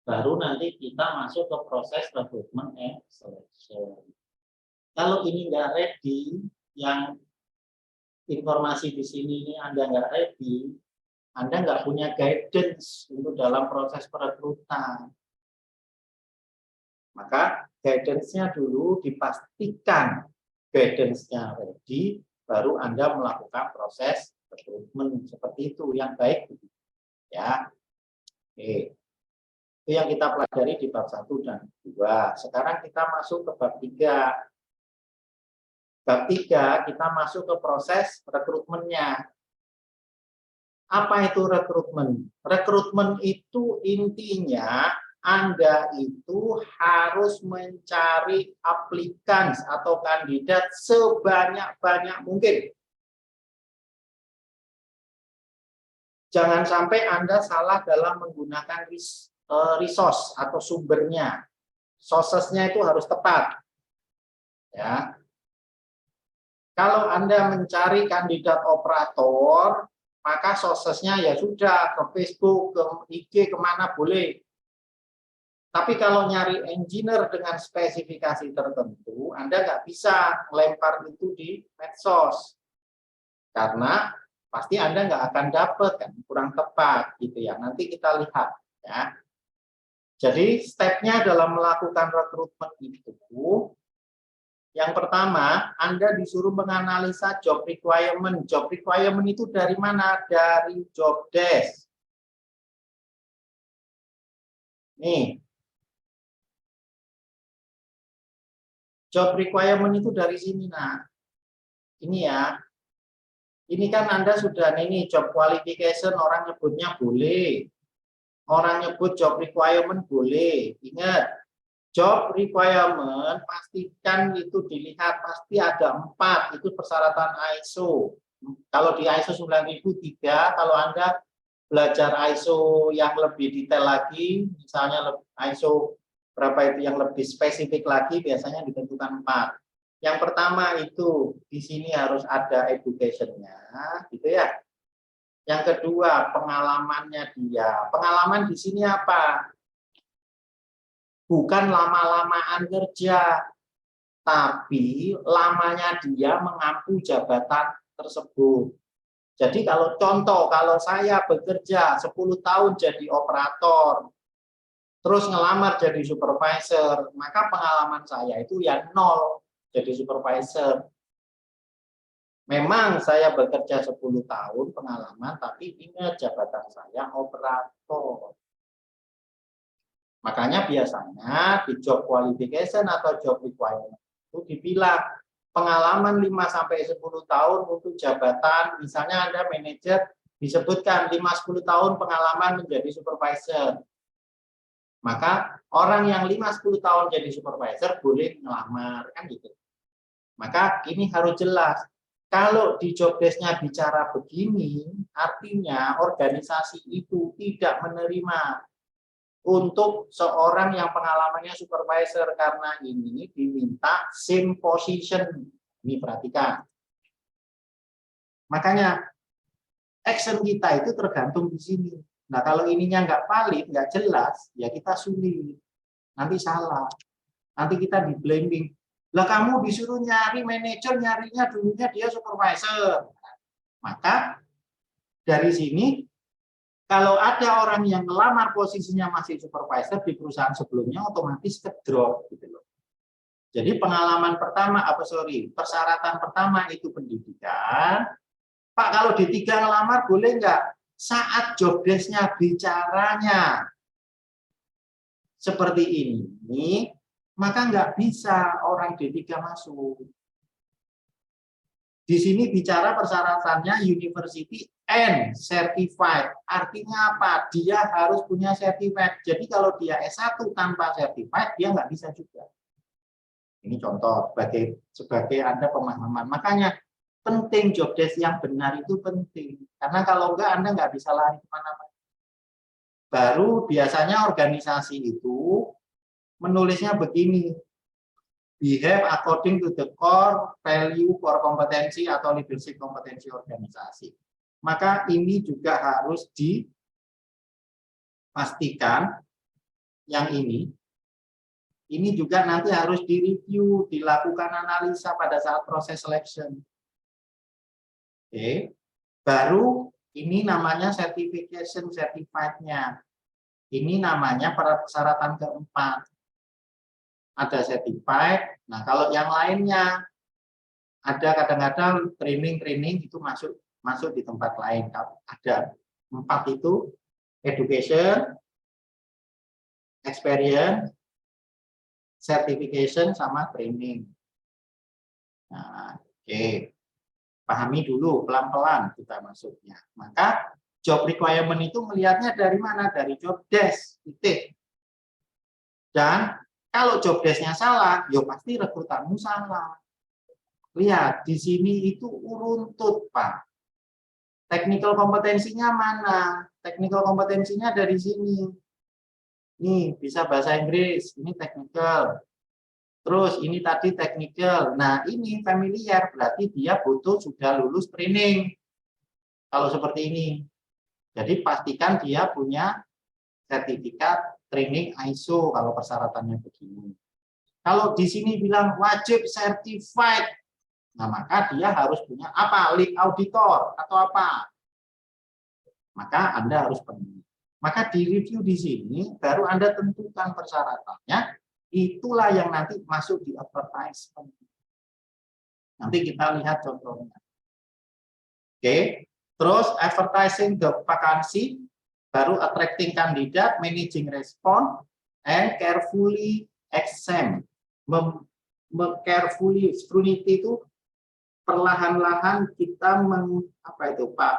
baru nanti kita masuk ke proses recruitment and selection. Kalau ini nggak ready, yang informasi di sini ini Anda nggak ready, Anda nggak punya guidance untuk dalam proses perekrutan. Maka guidance-nya dulu dipastikan guidance-nya ready, baru Anda melakukan proses rekrutmen seperti itu yang baik, ya. Oke. Itu yang kita pelajari di bab 1 dan 2. Sekarang kita masuk ke bab 3. Bab 3 kita masuk ke proses rekrutmennya. Apa itu rekrutmen? Rekrutmen itu intinya Anda itu harus mencari aplikan atau kandidat sebanyak-banyak mungkin. Jangan sampai Anda salah dalam menggunakan resource atau sumbernya. Sources-nya itu harus tepat. Ya. Kalau Anda mencari kandidat operator, maka sources-nya ya sudah ke Facebook, ke IG, kemana boleh. Tapi kalau nyari engineer dengan spesifikasi tertentu, Anda nggak bisa melempar itu di medsos. Karena pasti Anda nggak akan dapat, kan, kurang tepat gitu ya. Nanti kita lihat ya. Jadi stepnya dalam melakukan rekrutmen itu, yang pertama Anda disuruh menganalisa job requirement. Job requirement itu dari mana? Dari job desk. Nih. Job requirement itu dari sini, nah. Ini ya. Ini kan Anda sudah ini job qualification, orang nyebutnya boleh. Orang nyebut job requirement boleh. Ingat, job requirement pastikan itu dilihat pasti ada 4, itu persyaratan ISO. Kalau di ISO 9003, kalau Anda belajar ISO yang lebih detail lagi, misalnya ISO berapa itu yang lebih spesifik lagi, biasanya ditentukan 4. Yang pertama itu di sini harus ada education-nya, gitu ya. Yang kedua, pengalamannya dia. Pengalaman di sini apa? Bukan lama-lamaan kerja, tapi lamanya dia mengampu jabatan tersebut. Jadi kalau contoh, kalau saya bekerja 10 tahun jadi operator, terus ngelamar jadi supervisor, maka pengalaman saya itu ya 0 jadi supervisor. Memang saya bekerja 10 tahun pengalaman, tapi ingat jabatan saya operator. Makanya biasanya di job qualification atau job requirement itu dibilang pengalaman 5-10 tahun untuk jabatan, misalnya Anda manajer, disebutkan 5-10 tahun pengalaman menjadi supervisor. Maka orang yang 5-10 tahun jadi supervisor boleh melamar, kan gitu. Maka ini harus jelas. Kalau di job desk-nya bicara begini, artinya organisasi itu tidak menerima untuk seorang yang pengalamannya supervisor, karena ini diminta same position. Ini perhatikan. Makanya action kita itu tergantung di sini. Nah, kalau ininya nggak valid, nggak jelas, ya kita sulit. Nanti salah. Nanti kita di blaming. Lah kamu disuruh nyari manajer, nyarinya dulunya dia supervisor. Maka dari sini, kalau ada orang yang melamar posisinya masih supervisor di perusahaan sebelumnya, otomatis ke-drop gitu loh. Jadi pengalaman pertama, persyaratan pertama itu pendidikan. Pak, kalau D3 ngelamar boleh nggak? Saat job desk-nya bicaranya seperti ini, maka nggak bisa orang D3 masuk. Di sini bicara persyaratannya university and certified. Artinya apa? Dia harus punya certified. Jadi kalau dia S1 tanpa certified, dia nggak bisa juga. Ini contoh sebagai Anda pemahaman. Makanya penting job desk yang benar itu penting. Karena kalau enggak, Anda nggak bisa lari kemana-mana. Baru biasanya organisasi itu menulisnya begini. Behave according to the core value, core kompetensi atau leadership kompetensi organisasi. Maka ini juga harus dipastikan yang ini juga nanti harus direview, dilakukan analisa pada saat proses selection. Oke, baru ini namanya certification certified-nya. Ini namanya persyaratan keempat. Ada certified. Nah, kalau yang lainnya ada kadang-kadang training itu masuk di tempat lain. Ada 4 itu: education, experience, certification, sama training. Nah, oke. Pahami dulu pelan-pelan kita masuknya. Maka job requirement itu melihatnya dari mana? Dari job desk. Titik. Dan kalau job desk-nya salah, ya pasti rekrutanmu salah. Lihat, di sini itu uruntut, Pak. Technical kompetensinya mana? Technical kompetensinya dari sini. Nih, bisa bahasa Inggris, ini technical. Terus ini tadi technical. Nah, ini familiar, berarti dia butuh sudah lulus training. Kalau seperti ini. Jadi pastikan dia punya sertifikat training ISO kalau persyaratannya begini. Kalau di sini bilang wajib certified, nah maka dia harus punya apa? Lead auditor atau apa? Maka Anda harus penuhi. Maka di review di sini baru Anda tentukan persyaratannya. Itulah yang nanti masuk di advertisement. Nanti kita lihat contohnya. Oke, terus advertising the vacancy, baru attracting candidate, managing response, and carefully examine. Carefully, scrutiny itu perlahan-lahan kita apa itu Pak?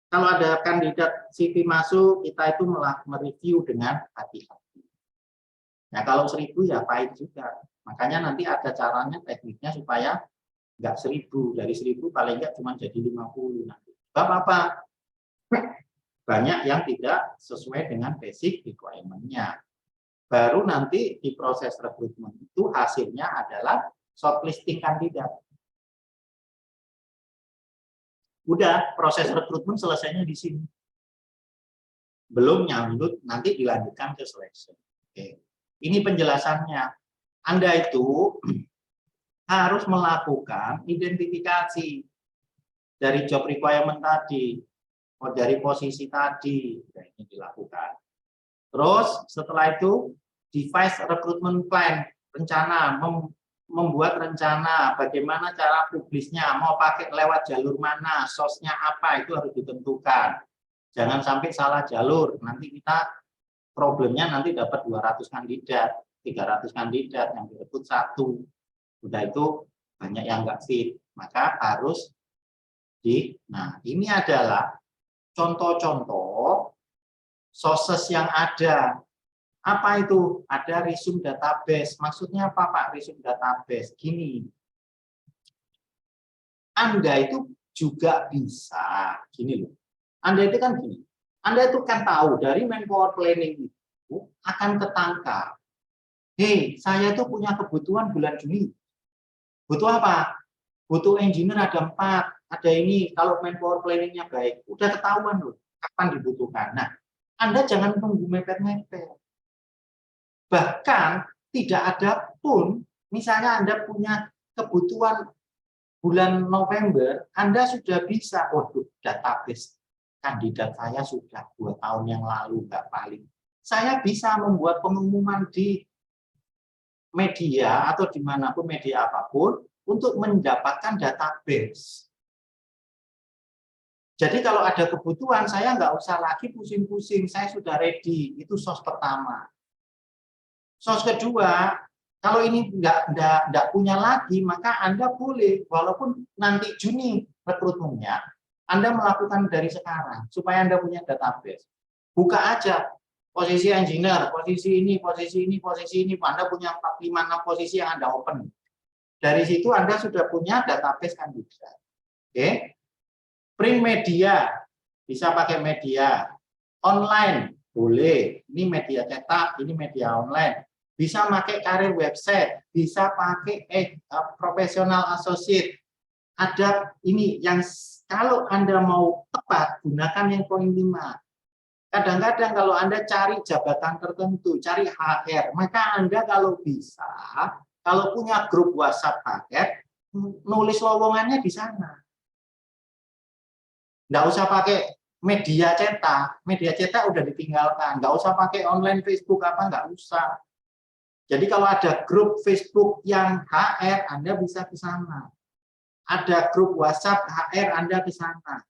Kalau ada kandidat CV masuk, kita itu mereview dengan hati-hati. Nah, kalau 1000 ya pahit juga. Makanya nanti ada caranya, tekniknya supaya nggak 1000. Dari 1000 paling nggak cuma jadi 50 nanti. Apa-apa. Banyak yang tidak sesuai dengan basic requirement-nya. Baru nanti di proses rekrutmen itu hasilnya adalah shortlisting kandidat. Udah, proses rekrutmen selesainya di sini. Belum nyambut, nanti dilanjutkan ke selection. Oke. Ini penjelasannya. Anda itu harus melakukan identifikasi dari job requirement tadi, dari posisi tadi, ini dilakukan. Terus setelah itu devise recruitment plan, rencana, membuat rencana bagaimana cara publisnya, mau pakai lewat jalur mana, source-nya apa, itu harus ditentukan. Jangan sampai salah jalur, nanti kita problemnya nanti dapat 200 kandidat, 300 kandidat, yang direkrut 1. Udah itu banyak yang nggak fit, maka harus nah ini adalah contoh-contoh sources yang ada. Apa itu? Ada resume database. Maksudnya apa Pak resume database? Gini, Anda itu juga bisa, gini loh. Anda itu kan gini, Anda itu kan tahu dari manpower planning itu akan ketangkap. Hei, saya itu punya kebutuhan bulan Juni. Butuh apa? Butuh engineer ada 4. Ada ini, kalau manpower planning-nya baik. Udah ketahuan loh, kapan dibutuhkan. Nah, Anda jangan tunggu mepet-mepet. Bahkan, tidak ada pun, misalnya Anda punya kebutuhan bulan November, Anda sudah bisa, waduh, database kandidat saya sudah 2 tahun yang lalu, nggak paling. Saya bisa membuat pengumuman di media atau dimanapun media apapun untuk mendapatkan database. Jadi kalau ada kebutuhan, saya nggak usah lagi pusing-pusing, saya sudah ready. Itu source pertama. Source kedua, kalau ini nggak punya lagi, maka Anda boleh, walaupun nanti Juni rekrutmennya, Anda melakukan dari sekarang, supaya Anda punya database. Buka aja, posisi engineer, posisi ini, posisi ini, posisi ini, Anda punya 4, 5, 6 posisi yang Anda open. Dari situ Anda sudah punya database kandidat. Oke. Print media, bisa pakai media. Online, boleh. Ini media cetak, ini media online. Bisa pakai karir website, bisa pakai professional associate. Ada ini yang kalau Anda mau tepat, gunakan yang poin 5. Kadang-kadang kalau Anda cari jabatan tertentu, cari HR, maka Anda kalau bisa, kalau punya grup WhatsApp HR, nulis lowongannya di sana. Nggak usah pakai media cetak udah ditinggalkan. Nggak usah pakai online Facebook apa, nggak usah. Jadi kalau ada grup Facebook yang HR, Anda bisa ke sana. Ada grup WhatsApp HR, Anda ke sana.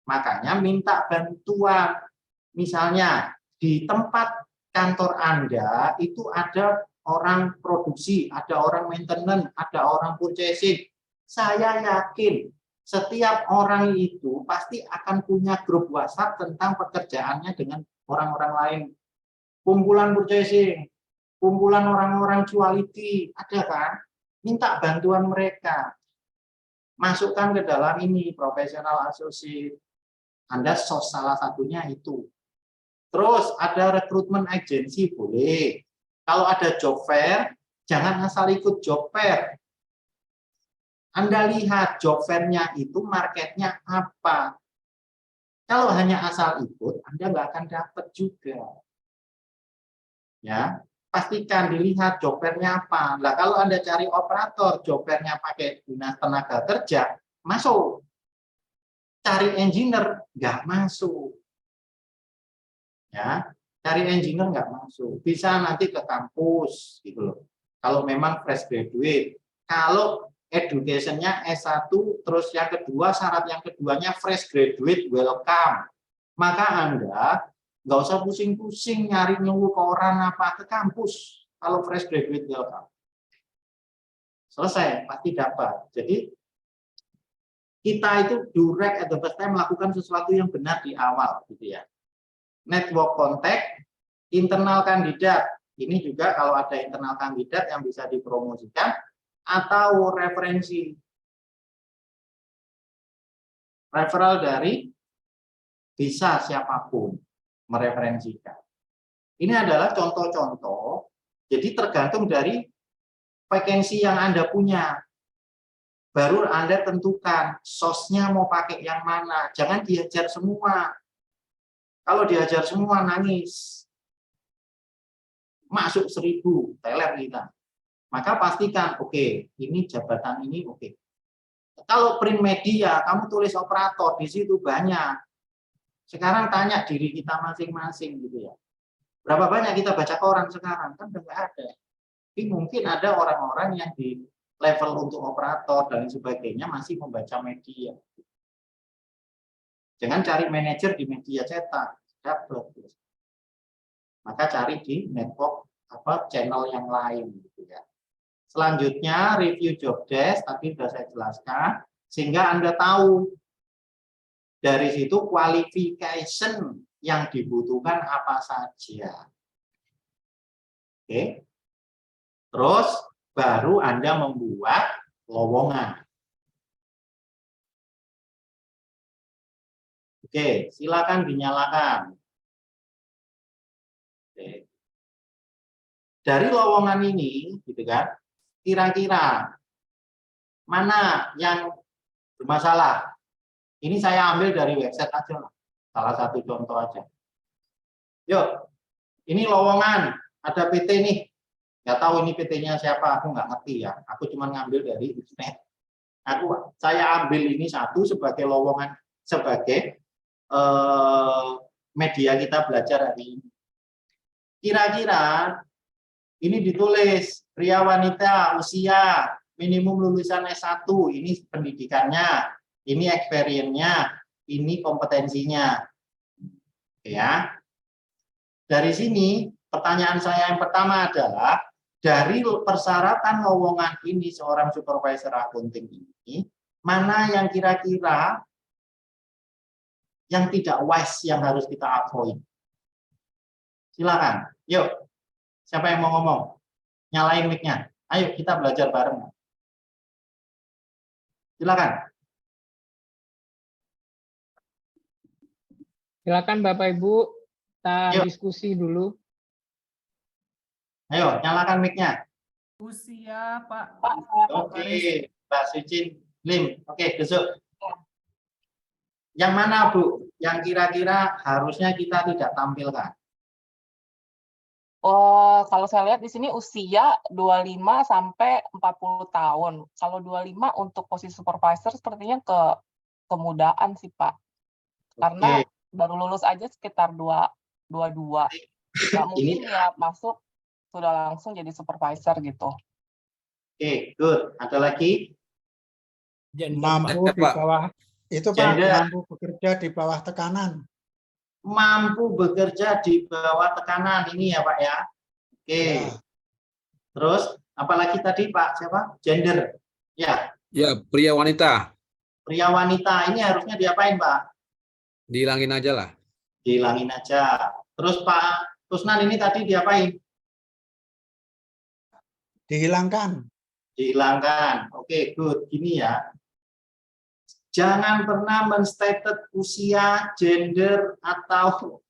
Makanya minta bantuan. Misalnya di tempat kantor Anda itu ada orang produksi, ada orang maintenance, ada orang purchasing. Saya yakin setiap orang itu pasti akan punya grup WhatsApp tentang pekerjaannya dengan orang-orang lain. Kumpulan purchasing, kumpulan orang-orang quality, ada kan? Minta bantuan mereka. Masukkan ke dalam ini, professional associate. Anda salah satunya itu. Terus ada rekrutmen agency boleh. Kalau ada job fair, jangan asal ikut job fair. Anda lihat job fair-nya itu marketnya apa. Kalau hanya asal ikut, Anda nggak akan dapat juga. Ya, pastikan dilihat job fair-nya apa. Nah, kalau Anda cari operator, job fair-nya pakai dinas tenaga kerja, masuk. Cari engineer, nggak masuk. Ya, cari engineer nggak masuk, bisa nanti ke kampus gitu loh. Kalau memang fresh graduate, kalau education-nya S1, terus yang kedua syarat yang keduanya fresh graduate welcome, maka Anda nggak usah pusing-pusing nyari nunggu ke orang apa ke kampus. Kalau fresh graduate welcome, selesai pasti dapat. Jadi kita itu direct at the first time melakukan sesuatu yang benar di awal gitu ya. Network contact, internal kandidat. Ini juga kalau ada internal kandidat yang bisa dipromosikan atau referensi. Referral dari bisa siapapun mereferensikan. Ini adalah contoh-contoh. Jadi tergantung dari vakansi yang Anda punya. Baru Anda tentukan sosnya mau pakai yang mana. Jangan diajar semua. Kalau diajar semua nangis. Masuk 1000, teler kita. Maka pastikan, oke, ini jabatan ini oke. Kalau print media, kamu tulis operator, di situ banyak. Sekarang tanya diri kita masing-masing gitu ya. Berapa banyak kita baca koran sekarang? Kan udah nggak ada. Tapi mungkin ada orang-orang yang di level untuk operator dan sebagainya masih membaca media. Jangan cari manajer di media cetak, dapat. Maka cari di network channel yang lain gitu ya. Selanjutnya review job desk, tadi sudah saya jelaskan sehingga Anda tahu dari situ qualification yang dibutuhkan apa saja. Oke. Terus baru Anda membuat lowongan. Oke, silakan dinyalakan. Oke. Dari lowongan ini, gitu kan, kira-kira mana yang bermasalah? Ini saya ambil dari website aja, salah satu contoh aja. Yuk, ini lowongan, ada PT nih. Nggak tahu ini PT-nya siapa, aku nggak ngerti ya. Aku cuma ngambil dari internet. Saya ambil ini satu sebagai lowongan, sebagai media kita belajar hari ini. Kira-kira ini ditulis pria wanita usia minimum lulusan S1, ini pendidikannya, ini experience-nya, ini kompetensinya. Ya. Dari sini pertanyaan saya yang pertama adalah dari persyaratan lowongan ini seorang supervisor accounting ini, mana yang kira-kira yang tidak wise yang harus kita avoid? Silakan. Yuk. Siapa yang mau ngomong? Nyalain mic-nya. Ayo kita belajar bareng. Silakan. Silakan Bapak Ibu, kita diskusi dulu. Ayo, nyalakan mic-nya. Usia, Pak. Oke, Mbak Suci Lim. Oke, besok. Yang mana, Bu? yang kira-kira harusnya kita tidak tampilkan? Oh, kalau saya lihat di sini usia 25 sampai 40 tahun. Kalau 25 untuk posisi supervisor sepertinya kemudaan sih, Pak. Karena baru lulus aja sekitar 22. Nggak mungkin Ini dia masuk sudah langsung jadi supervisor gitu. oke, good. Ada lagi? Mampu di Pak. bawah itu Pak, Gender. mampu bekerja di bawah tekanan. Mampu bekerja di bawah tekanan ini ya Pak ya. Oke. Ya. Terus apalagi tadi Pak siapa? Gender. Ya, Ya, pria wanita. pria wanita ini harusnya diapain Pak? Dihilangin aja lah. Dihilangin aja. Terus Pak Kusnan ini tadi diapain? Dihilangkan. Dihilangkan. Oke, good. Gini ya. Jangan pernah menstated usia, gender, atau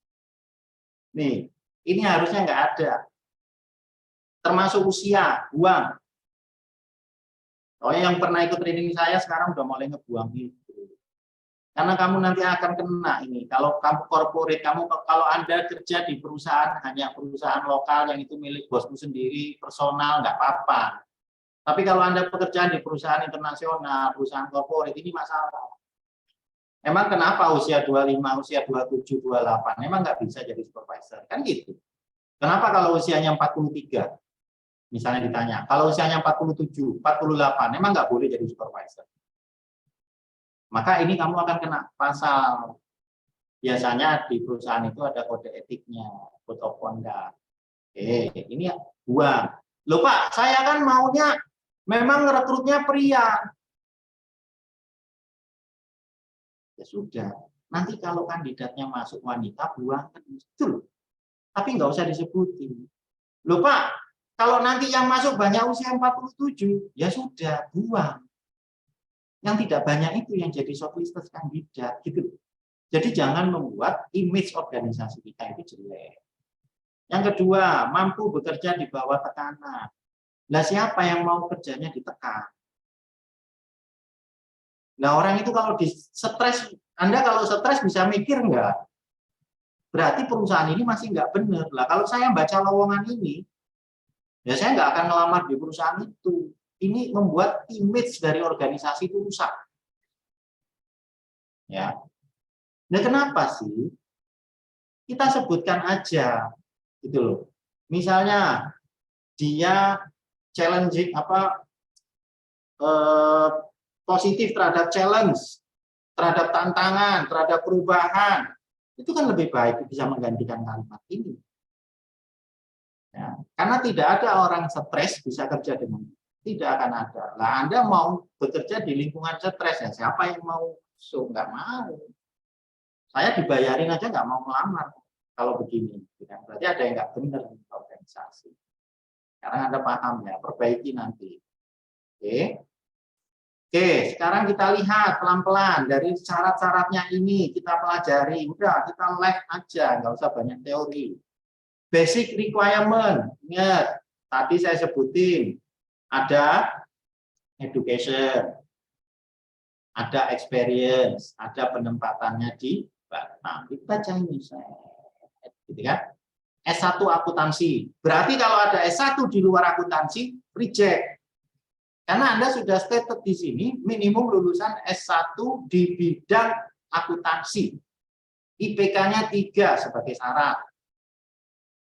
nih, ini harusnya nggak ada. Termasuk usia, buang. Oh, yang pernah ikut training saya sekarang udah mulai ngebuang itu. Karena kamu nanti akan kena ini. Kalau kamu corporate, kalau Anda kerja di perusahaan, hanya perusahaan lokal yang itu milik bosmu sendiri, personal, nggak apa-apa. Tapi kalau Anda pekerjaan di perusahaan internasional, perusahaan corporate, ini masalah. Emang kenapa usia 25, usia 27, 28, emang nggak bisa jadi supervisor? Kan gitu. Kenapa kalau usianya 43? Misalnya ditanya, kalau usianya 47, 48, emang nggak boleh jadi supervisor? Maka ini kamu akan kena pasal. Biasanya di perusahaan itu ada kode etiknya, code of conduct. Oke, ini buang. Loh Pak, saya kan maunya memang rekrutnya pria. Ya sudah, nanti kalau kandidatnya masuk wanita, buang itu loh. Tapi nggak usah disebutin. Loh Pak, kalau nanti yang masuk banyak usia 47, ya sudah, buang. Yang tidak banyak itu yang jadi shortlisted kandidat gitu. Jadi jangan membuat image organisasi kita itu jelek. Yang kedua, mampu bekerja di bawah tekanan. Lah siapa yang mau kerjanya ditekan? Nah orang itu kalau di stres, Anda kalau stres bisa mikir enggak? Berarti perusahaan ini masih enggak benar. Lah kalau saya baca lowongan ini, ya saya enggak akan ngelamar di perusahaan itu. Ini membuat image dari organisasi itu rusak. Ya. Nah kenapa sih? Kita sebutkan aja, gitu loh. Misalnya dia challenging positif terhadap challenge, terhadap tantangan, terhadap perubahan, itu kan lebih baik bisa menggantikan kalimat ini. Ya, karena tidak ada orang stres bisa kerja dengan tidak akan ada. Lah Anda mau bekerja di lingkungan stres ya siapa yang mau? So nggak mau. Saya dibayarin aja nggak mau melamar kalau begini. Berarti ada yang nggak benar di organisasi. Sekarang Anda paham ya, perbaiki nanti. Oke. Oke, sekarang kita lihat pelan-pelan dari syarat-syaratnya ini kita pelajari. Udah, kita live aja, nggak usah banyak teori. Basic requirement, ingat, tadi saya sebutin ada education, ada experience, ada penempatannya di Batam. Kita baca ini, gitu kan? S1 akuntansi. Berarti kalau ada S1 di luar akuntansi, reject. Karena Anda sudah stated di sini minimum lulusan S1 di bidang akuntansi. IPK-nya 3 sebagai syarat.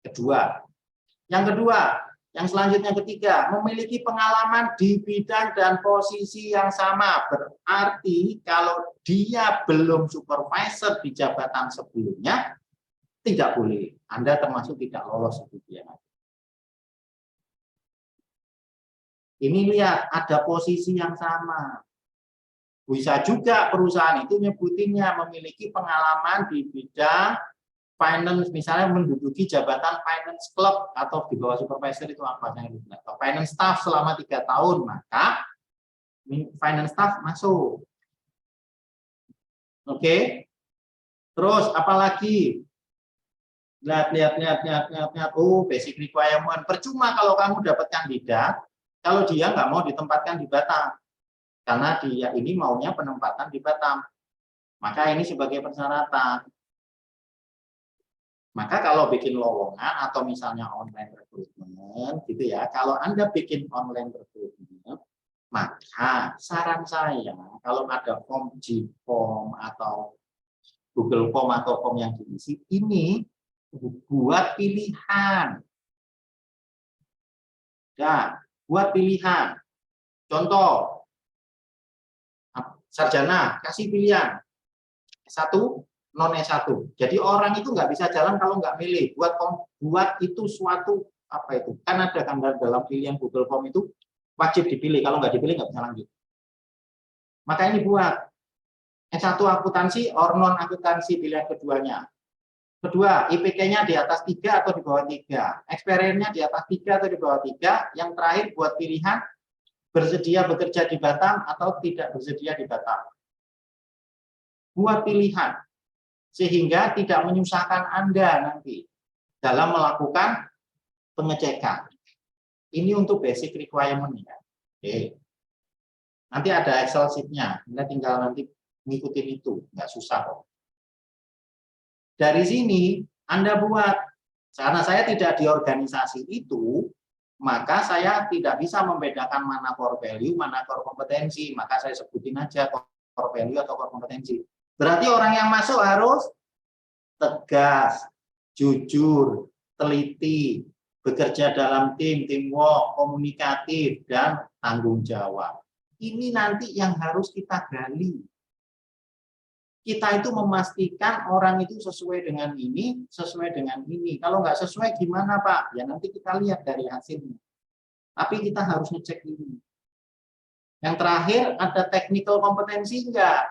Kedua. Yang kedua, yang selanjutnya ketiga, memiliki pengalaman di bidang dan posisi yang sama. Berarti kalau dia belum supervisor di jabatan sebelumnya, tidak boleh. Anda termasuk tidak lolos ujian. Ini lihat, ada posisi yang sama. Bisa juga perusahaan itu nyebutinnya memiliki pengalaman di bidang finance, misalnya menduduki jabatan finance club atau di bawah supervisor itu apa? Atau finance staff selama 3 tahun, maka finance staff masuk. Oke. Terus apalagi? Lihat. Oh, basic requirement. Percuma kalau kamu dapat kandidat, kalau dia nggak mau ditempatkan di Batam. Karena dia ini maunya penempatan di Batam. Maka ini sebagai persyaratan. Maka kalau bikin lowongan atau misalnya online recruitment gitu ya, kalau Anda bikin online recruitment, maka saran saya kalau ada form G-form atau Google Form atau form yang diisi, ini buat pilihan. Ya, buat pilihan. Contoh, sarjana, kasih pilihan. S1, non S1. Jadi orang itu nggak bisa jalan kalau nggak milih. Buat itu suatu, apa itu, kan ada kan dalam pilihan Google Form itu, wajib dipilih. Kalau nggak dipilih, nggak bisa lanjut. Maka ini buat S1 akuntansi or non akuntansi pilihan keduanya. Kedua, IPK-nya di atas 3 atau di bawah 3. Experience-nya di atas 3 atau di bawah 3. Yang terakhir buat pilihan bersedia bekerja di Batam atau tidak bersedia di Batam. Buat pilihan. Sehingga tidak menyusahkan Anda nanti dalam melakukan pengecekan. Ini untuk basic requirement ya. Oke. Nanti ada Excel sheet-nya. Anda tinggal nanti ngikutin itu, nggak susah kok. Dari sini Anda buat, karena saya tidak di organisasi itu, maka saya tidak bisa membedakan mana core value, mana core kompetensi. Maka saya sebutin aja core value atau core kompetensi. Berarti orang yang masuk harus tegas, jujur, teliti, bekerja dalam tim, teamwork, komunikatif, dan tanggung jawab. Ini nanti yang harus kita gali. Kita itu memastikan orang itu sesuai dengan ini, sesuai dengan ini. Kalau nggak sesuai gimana Pak? Ya nanti kita lihat dari hasilnya. Tapi kita harus ngecek ini. Yang terakhir ada technical kompetensi enggak?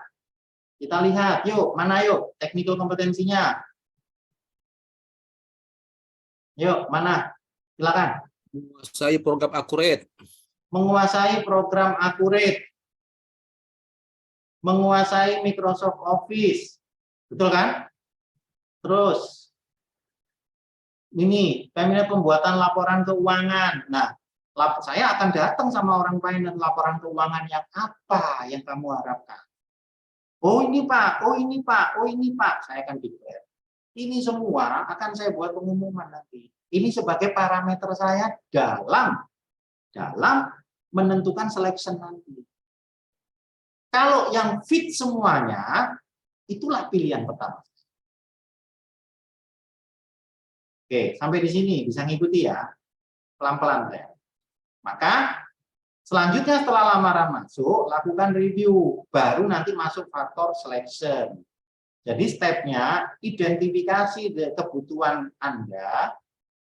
Kita lihat, yuk, mana yuk technical kompetensinya? Yuk, mana? Silakan. Menguasai program akurat. Menguasai program akurat. Menguasai Microsoft Office. Betul kan? Terus, ini, pembuatan laporan keuangan. Nah, saya akan datang sama orang finance, laporan keuangan yang apa yang kamu harapkan? Oh ini Pak, oh ini Pak, oh ini Pak. Saya akan declare. Ini semua akan saya buat pengumuman nanti. Ini sebagai parameter saya dalam menentukan selection nanti. Kalau yang fit semuanya, itulah pilihan pertama. Oke, sampai di sini bisa ngikuti ya, pelan-pelan ya. Maka selanjutnya setelah lamaran masuk, lakukan review, baru nanti masuk faktor selection. Jadi stepnya identifikasi kebutuhan Anda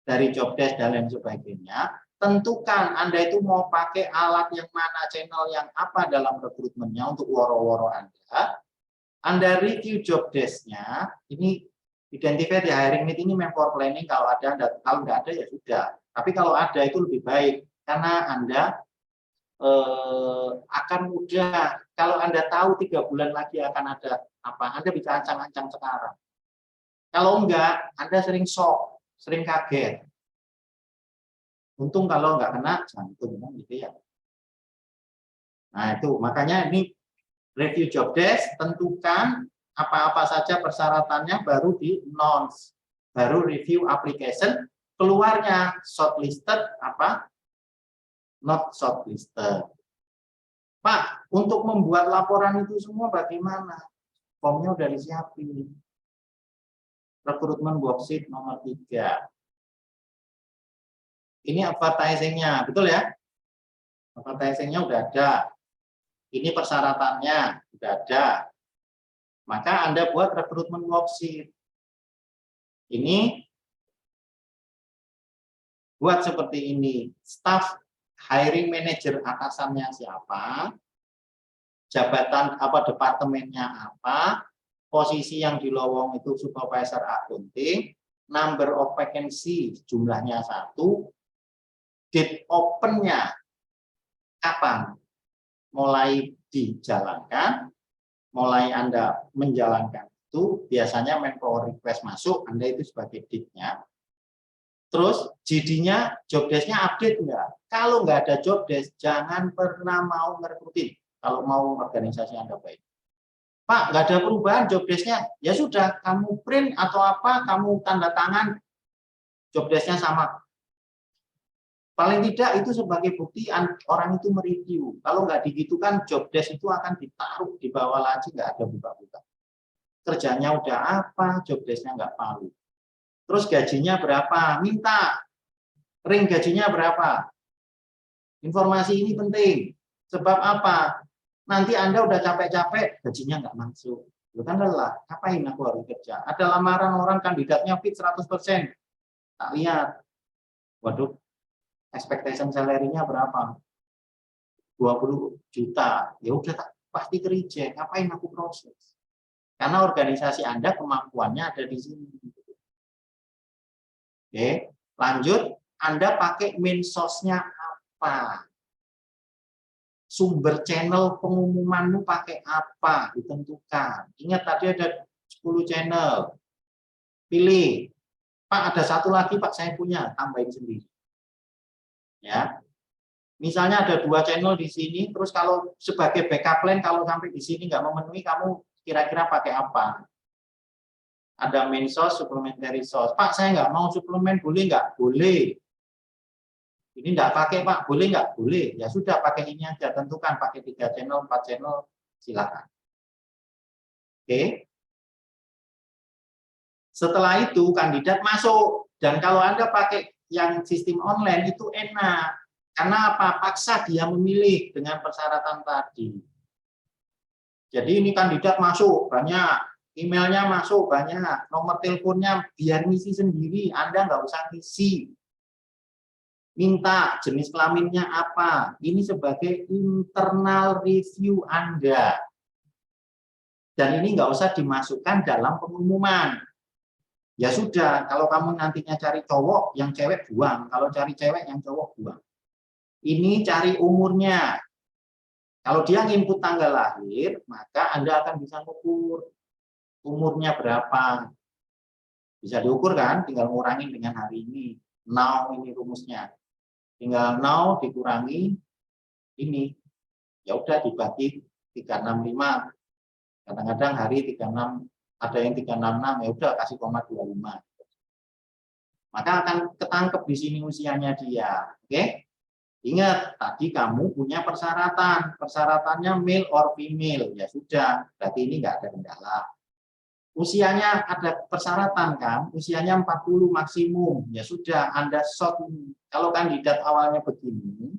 dari job desk dan lain sebagainya. Tentukan Anda itu mau pakai alat yang mana, channel yang apa dalam rekrutmennya untuk woro-woro Anda. Anda review job desk-nya. Ini identify di hiring meet ini member planning kalau ada, kalau nggak ada ya sudah. Tapi kalau ada itu lebih baik karena Anda akan mudah. Kalau Anda tahu 3 bulan lagi akan ada apa, Anda bisa ancang-ancang sekarang. Kalau enggak, Anda sering shock, sering kaget. Untung kalau nggak kena jantung, gitu ya. Nah itu, makanya ini review job desk, tentukan apa-apa saja persyaratannya, baru di announce, baru review application, keluarnya shortlisted apa, not shortlisted. Pak, untuk membuat laporan itu semua bagaimana? Formnya udah disiapin. Rekrutmen worksheet nomor 3. Ini advertising-nya, betul ya? Advertising-nya udah ada. Ini persyaratannya udah ada. Maka Anda buat rekrutmen worksheet. Ini buat seperti ini. Staff hiring manager atasannya siapa? Jabatan apa, departemennya apa? Posisi yang di lowong itu supervisor accounting. Number of vacancy jumlahnya 1. Date open-nya kapan mulai dijalankan, mulai Anda menjalankan itu, biasanya manpower request masuk, Anda itu sebagai date-nya. Terus JD-nya, job desk-nya update enggak? Kalau enggak ada job desk, jangan pernah mau merekrutin kalau mau organisasi Anda baik. Pak, nggak ada perubahan job desk-nya. Ya sudah, kamu print atau apa, kamu tanda tangan, job desk-nya sama. Paling tidak itu sebagai bukti orang itu mereview. Kalau nggak digitukan, job desk itu akan ditaruh di bawah laci, nggak ada buka-buka. Kerjanya udah apa, job desk-nya nggak tahu. Terus gajinya berapa? Minta. Ring gajinya berapa? Informasi ini penting. Sebab apa? Nanti Anda udah capek-capek, gajinya nggak masuk. Itu kan lelah. Ngapain aku harus kerja? Ada lamaran orang kandidatnya fit 100%. Tak lihat. Waduh, expectation salary-nya berapa? 20 juta. Ya udah pasti reject. Ngapain aku proses? Karena organisasi Anda kemampuannya ada di sini. Oke, lanjut. Anda pakai main source-nya apa? Sumber channel pengumumanmu pakai apa? Ditentukan. Ingat tadi ada 10 channel. Pilih. Pak, ada satu lagi Pak saya punya, tambahin sendiri. Ya. Misalnya ada 2 channel di sini, terus kalau sebagai backup plan kalau sampai di sini nggak memenuhi, kamu kira-kira pakai apa? Ada main source, supplementary source. Pak, saya nggak mau suplemen, boleh nggak? Boleh. Ini nggak pakai Pak, boleh nggak? Boleh. Ya sudah, pakai ini aja. Tentukan pakai 3 channel, 4 channel, silakan. Oke. Setelah itu kandidat masuk. Dan kalau Anda pakai yang sistem online itu enak. Karena apa? Paksa dia memilih dengan persyaratan tadi. Jadi ini kandidat masuk banyak, emailnya masuk banyak, nomor teleponnya biar ngisi sendiri. Anda nggak usah ngisi. Minta jenis kelaminnya apa. Ini sebagai internal review Anda. Dan ini nggak usah dimasukkan dalam pengumuman. Ya sudah, kalau kamu nantinya cari cowok, yang cewek buang. Kalau cari cewek, yang cowok buang. Ini cari umurnya. Kalau dia nginput tanggal lahir, maka Anda akan bisa mengukur umurnya berapa. Bisa diukur kan, tinggal ngurangin dengan hari ini. Now ini rumusnya. Tinggal now dikurangi ini. Ya udah dibagi 365. Kadang-kadang hari 36, ada yang 366, ya udah kasih 0,25. Maka akan ketangkep di sini usianya dia. Oke? Ingat, tadi kamu punya persyaratan. Persyaratannya male or female. Ya sudah, berarti ini nggak ada kendala. Usianya ada persyaratan kan? Usianya 40 maksimum. Ya sudah, Anda short. Kalau kandidat awalnya begini,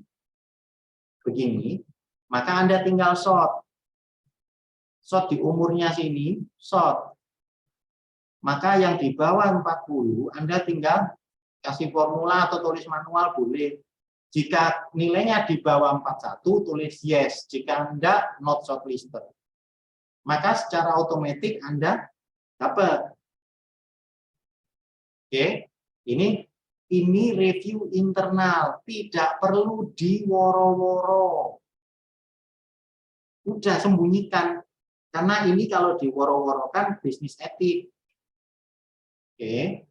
maka Anda tinggal short. Short di umurnya sini, short. Maka yang di bawah 40, Anda tinggal kasih formula atau tulis manual boleh. Jika nilainya di bawah 41, tulis yes. Jika Anda not shortlisted. Maka secara otomatis Anda dapat. Oke, ini review internal, tidak perlu diworo-woro. Udah sembunyikan, karena ini kalau diworo-worokan bisnis etik. Oke,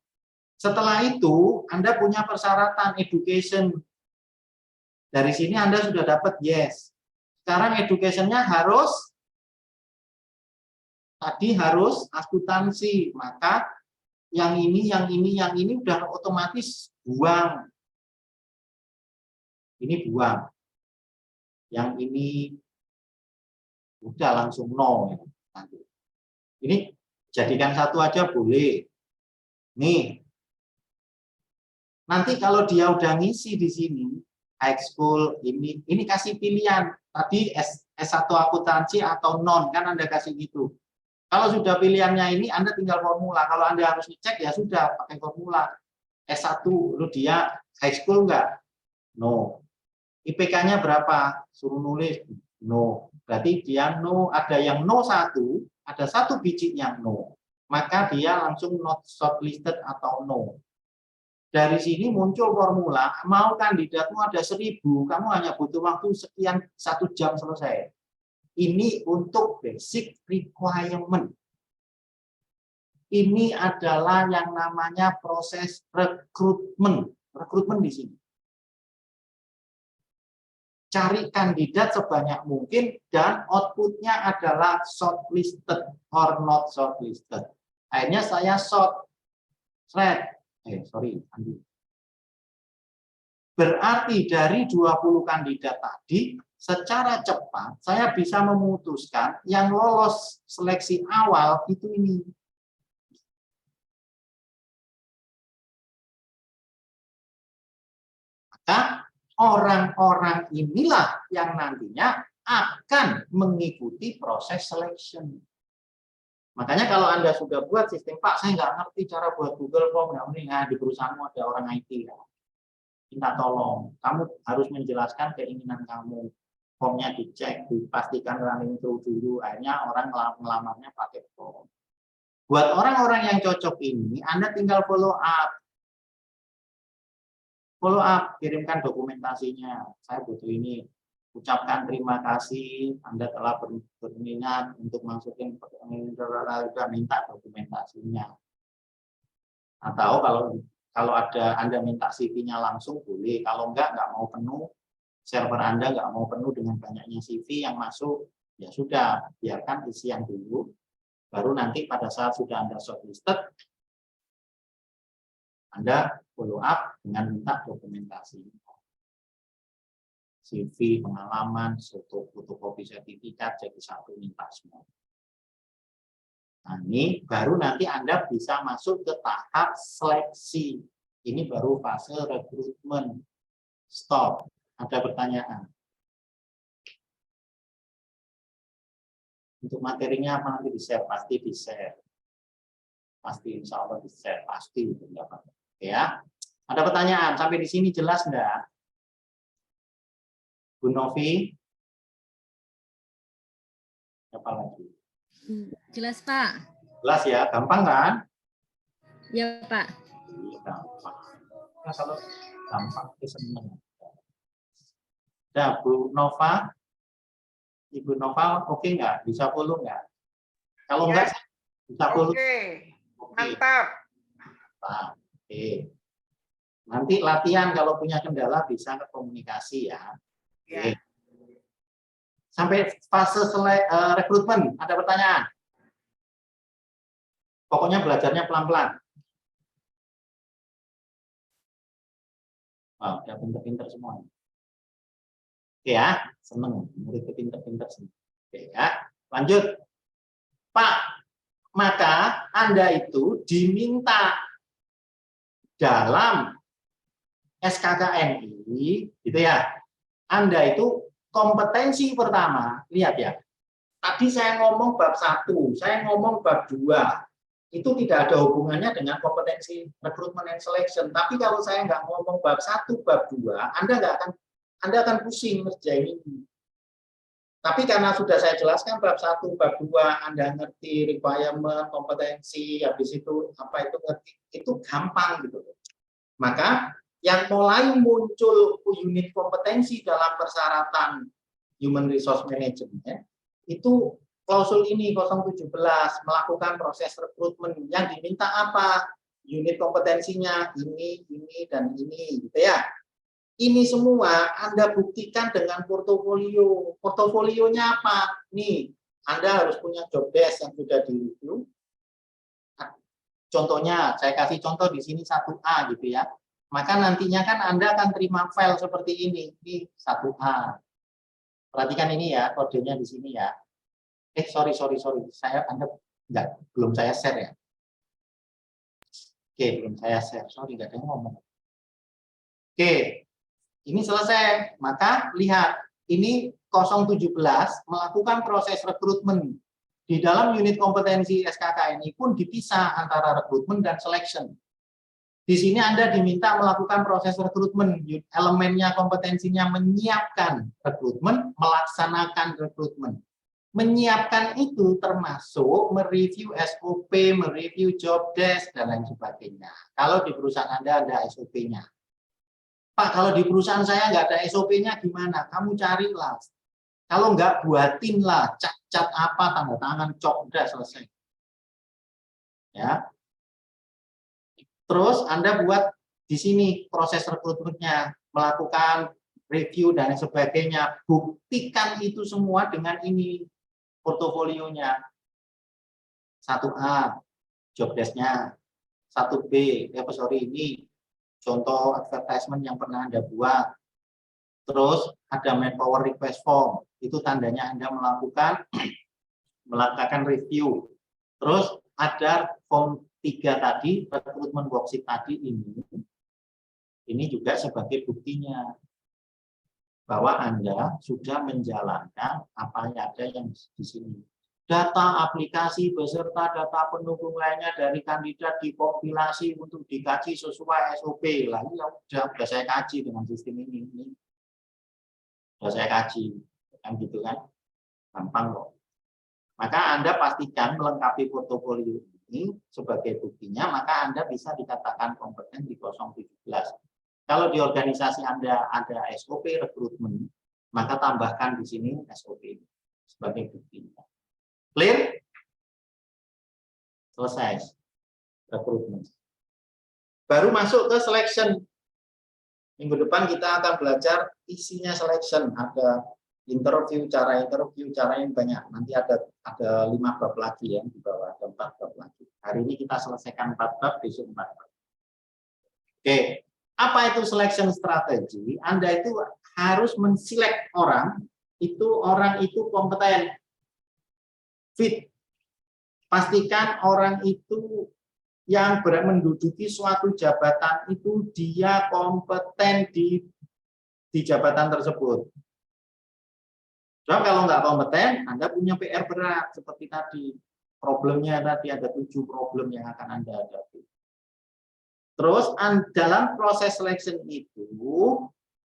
setelah itu Anda punya persyaratan education. Dari sini Anda sudah dapat yes. Sekarang education-nya harus akuntansi, maka yang ini udah otomatis buang. Ini buang. Yang ini udah langsung no. Ini jadikan satu aja boleh. Nih. Nanti kalau dia udah ngisi di sini, high school ini kasih pilihan. Tadi S1 akuntansi atau non, kan Anda kasih gitu. Kalau sudah pilihannya ini, Anda tinggal formula. Kalau Anda harus ngecek, ya sudah, pakai formula. S1, lu dia high school enggak? No. IPK-nya berapa? Suruh nulis. No. Berarti dia no, ada yang no 1, ada 1 biji yang no. Maka dia langsung not shortlisted atau no. Dari sini muncul formula, mau kandidatmu ada 1000, kamu hanya butuh waktu sekian 1 jam selesai. Ini untuk basic requirement. Ini adalah yang namanya proses rekrutmen. Rekrutmen di sini. cari kandidat sebanyak mungkin, dan outputnya adalah shortlisted or not shortlisted. Akhirnya saya Andi. Berarti dari 20 kandidat tadi, secara cepat saya bisa memutuskan yang lolos seleksi awal itu ini. Maka orang-orang inilah yang nantinya akan mengikuti proses selection. Makanya kalau Anda sudah buat sistem, Pak, saya nggak ngerti cara buat Google Form, nah, di perusahaanmu ada orang IT, ya. Minta tolong, kamu harus menjelaskan keinginan kamu, formnya dicek, dipastikan running through dulu, akhirnya orang ngelamarnya pakai form. Buat orang-orang yang cocok ini, Anda tinggal follow up, kirimkan dokumentasinya. Saya butuh ini. Ucapkan terima kasih Anda telah berminat untuk masukin, minta dokumentasinya. Atau kalau ada Anda minta CV-nya langsung boleh. Kalau nggak mau penuh, server Anda nggak mau penuh dengan banyaknya CV yang masuk, ya sudah, biarkan isi yang dulu. Baru nanti pada saat sudah Anda shortlisted, Anda follow up dengan minta dokumentasi. CV, pengalaman, fotokopi sertifikat, jadi satu minta semua. Nah, ini baru nanti Anda bisa masuk ke tahap seleksi. Ini baru fase rekrutmen. Stop. Ada pertanyaan? Untuk materinya apa nanti di-share? Pasti di-share. Pasti insya Allah di-share. Pasti. Ya. Ada pertanyaan? Sampai di sini jelas enggak? Bu Novi? Apa lagi? Jelas, Pak. Jelas ya? Gampang kan? Ya, Pak. Iya, gampang. Nah, kalau gampang itu senang. Nah, Bu Nova? Ibu Nova oke nggak? Bisa follow nggak? Kalau enggak, bisa follow. Oke, mantap. Nah, oke. Nanti latihan kalau punya kendala bisa ke komunikasi ya. Oke. Sampai fase rekrutmen, ada pertanyaan? Pokoknya belajarnya pelan-pelan. Wah, udah pinter-pinter semua. Oke ya, seneng. Murid pinter-pinter semua. Oke ya, lanjut. Pak, maka Anda itu diminta dalam SKKNI, gitu ya. Anda itu kompetensi pertama, lihat ya. Tadi saya ngomong bab 1, saya ngomong bab 2. Itu tidak ada hubungannya dengan kompetensi recruitment and selection. Tapi kalau saya nggak ngomong bab 1, bab 2, Anda akan pusing ngerjain ini. Tapi karena sudah saya jelaskan bab 1, bab 2, Anda ngerti requirement, kompetensi, habis itu apa itu ngerti, itu gampang gitu. Maka yang mulai muncul unit kompetensi dalam persyaratan Human Resource Management itu klausul ini 017 melakukan proses rekrutmen yang diminta apa? Unit kompetensinya ini, dan ini gitu ya. Ini semua Anda buktikan dengan portofolio. Portofolionya apa? Nih, Anda harus punya job desk yang sudah di-review. Contohnya, saya kasih contoh di sini 1A gitu ya. Maka nantinya kan Anda akan terima file seperti ini. Ini 1A. Perhatikan ini ya, kodenya di sini ya. Sorry. Belum saya share ya. Oke, belum saya share. Sorry, nggak ada yang ngomong. Oke, ini selesai. Maka lihat, ini 017 melakukan proses rekrutmen. Di dalam unit kompetensi SKKNI pun dipisah antara rekrutmen dan selection. Di sini Anda diminta melakukan proses rekrutmen, elemennya kompetensinya menyiapkan rekrutmen, melaksanakan rekrutmen. Menyiapkan itu termasuk mereview SOP, mereview job desk, dan lain sebagainya. Kalau di perusahaan Anda ada SOP-nya. Pak, kalau di perusahaan saya nggak ada SOP-nya gimana? Kamu carilah. Kalau nggak, buatinlah cat apa, tanda tangan, cok, udah selesai. Ya. Terus Anda buat di sini proses rekrutmennya, melakukan review dan sebagainya. Buktikan itu semua dengan ini portofolionya. 1A, job desk-nya. 1B, ini contoh advertisement yang pernah Anda buat. Terus ada manpower request form, itu tandanya Anda melakukan review. Terus ada form 3 tadi, recruitment worksheet tadi ini juga sebagai buktinya bahwa Anda sudah menjalankan apa yang ada yang di sini. Data aplikasi beserta data pendukung lainnya dari kandidat dikompilasi untuk dikaji sesuai SOP. Lalu sudah saya kaji dengan sistem ini. Sudah saya kaji, kan gitu kan? Gampang kok. Maka Anda pastikan melengkapi portofolio ini sebagai buktinya, maka Anda bisa dikatakan kompeten di 017. Kalau di organisasi Anda ada SOP rekrutmen, maka tambahkan di sini SOP sebagai buktinya. Clear? Selesai. Rekrutmen. Baru masuk ke selection. Minggu depan kita akan belajar isinya selection. Ada interview, cara yang banyak. Nanti ada 5 bab lagi ya di bawah, ada 4 bab lagi. Hari ini kita selesaikan 4 bab, besok 4 bab. Oke, apa itu selection strategy? Anda itu harus menselect orang itu kompeten, fit. Pastikan orang itu yang menduduki suatu jabatan itu dia kompeten di jabatan tersebut. So, kalau nggak kompeten, Anda punya PR berat seperti tadi. Problemnya tadi ada 7 problem yang akan Anda hadapi. Terus dalam proses selection itu,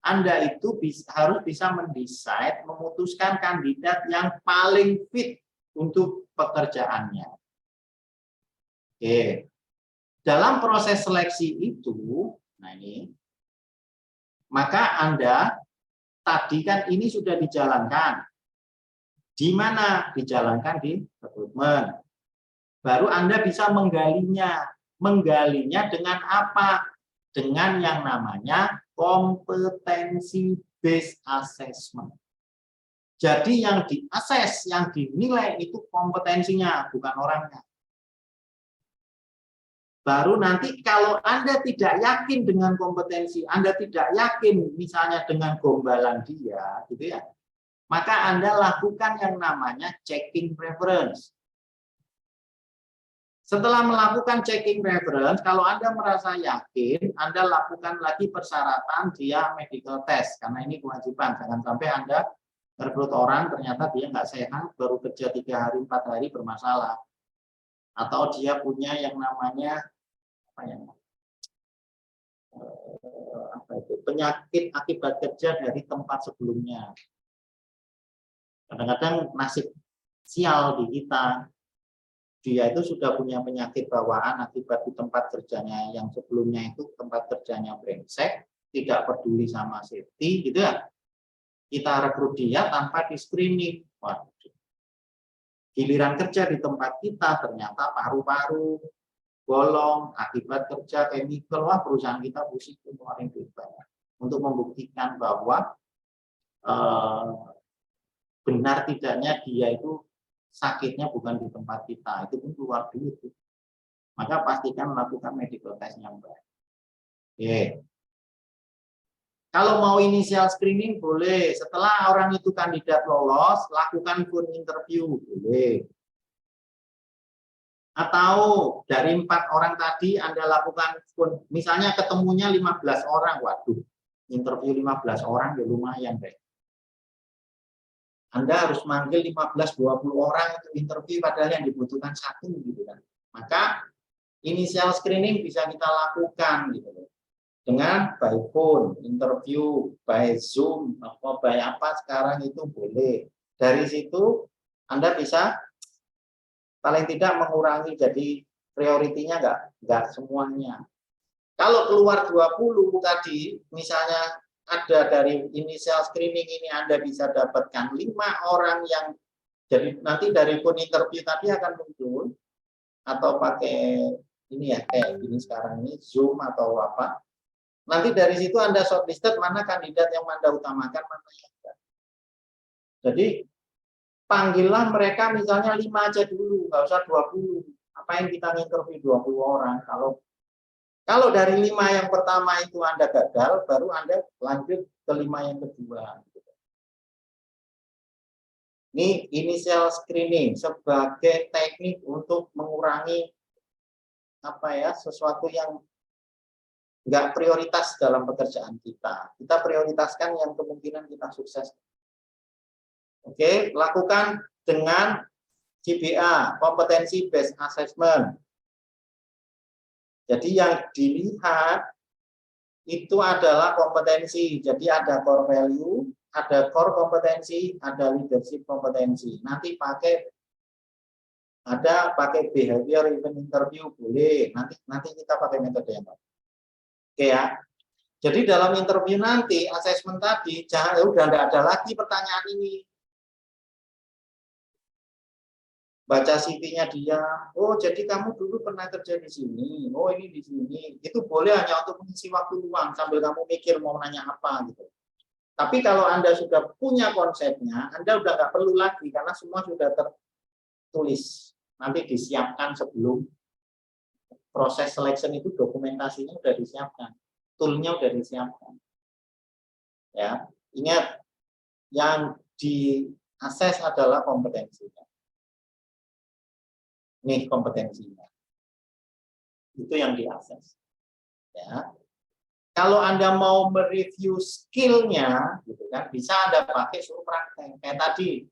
Anda itu harus bisa mendesain, memutuskan kandidat yang paling fit untuk pekerjaannya. Oke. Dalam proses seleksi itu, nah ini, maka Anda tadi kan ini sudah dijalankan. Di mana? Dijalankan di rekrutmen. Baru Anda bisa menggalinya. Menggalinya dengan apa? Dengan yang namanya kompetensi based assessment. Jadi yang diakses, yang dinilai itu kompetensinya, bukan orangnya. Baru nanti kalau Anda tidak yakin dengan kompetensi, Anda tidak yakin misalnya dengan gombalan dia, gitu ya, maka Anda lakukan yang namanya checking preference. Setelah melakukan checking preference, kalau Anda merasa yakin, Anda lakukan lagi persyaratan dia medical test, karena ini kewajiban. Jangan sampai Anda rekrut orang ternyata dia nggak sehat, baru kerja 3 hari 4 hari bermasalah, atau dia punya yang namanya penyakit akibat kerja dari tempat sebelumnya. Kadang-kadang nasib sial di kita, dia itu sudah punya penyakit bawaan akibat di tempat kerjanya yang sebelumnya itu tempat kerjanya brengsek, tidak peduli sama safety, gitu ya. Kita rekrut dia tanpa di screening. Waduh. Giliran kerja di tempat kita ternyata paru-paru bolong akibat kerja chemical. Wah, perusahaan kita pusing keluarin duit banyak untuk membuktikan bahwa benar tidaknya dia itu sakitnya bukan di tempat kita, itu pun keluar duit. Maka pastikan melakukan medical test yang baik. Oke. Kalau mau initial screening boleh. Setelah orang itu kandidat lolos, lakukan phone interview boleh. Atau dari 4 orang tadi Anda lakukan phone, misalnya ketemunya 15 orang, waduh, interview 15 orang ya lumayan deh. Anda harus manggil 15-20 orang untuk interview padahal yang dibutuhkan 1 gitu kan. Maka initial screening bisa kita lakukan gitu loh. Dengan by phone, interview, by Zoom, atau by apa sekarang itu boleh. Dari situ Anda bisa paling tidak mengurangi, jadi prioritinya enggak semuanya. Kalau keluar 20 tadi, misalnya ada dari initial screening ini Anda bisa dapatkan 5 orang yang jadi nanti dari phone interview tadi akan muncul atau pakai ini ya kayak ini sekarang ini Zoom atau apa. Nanti dari situ Anda shortlisted mana kandidat yang Anda utamakan, mana yang enggak. Jadi panggillah mereka misalnya 5 aja dulu, nggak usah 20. Apain kita interview 20 orang kalau dari 5 yang pertama itu Anda gagal, baru Anda lanjut ke 5 yang kedua. Ini initial screening sebagai teknik untuk mengurangi sesuatu yang nggak prioritas dalam pekerjaan kita. Kita prioritaskan yang kemungkinan kita sukses. Oke, lakukan dengan CBA, Competency Based Assessment. Jadi yang dilihat itu adalah kompetensi. Jadi ada core value, ada core kompetensi, ada leadership kompetensi. Nanti pakai behavior even interview boleh. Nanti kita pakai metode yang lain. Oke ya. Jadi dalam interview nanti asesmen tadi udah nggak ada lagi pertanyaan ini. Baca CV-nya dia, oh jadi kamu dulu pernah kerja di sini, oh ini di sini. Itu boleh hanya untuk mengisi waktu luang sambil kamu mikir mau nanya apa gitu. Tapi kalau Anda sudah punya konsepnya, Anda udah nggak perlu lagi karena semua sudah tertulis. Nanti disiapkan sebelum proses selection itu, dokumentasinya sudah disiapkan, toolnya sudah disiapkan. Ya, ingat yang diakses adalah kompetensinya. Ini kompetensinya. Itu yang diakses. Ya. Kalau Anda mau mereview skill-nya, gitu kan, bisa Anda pakai suruh praktek. Kayak tadi,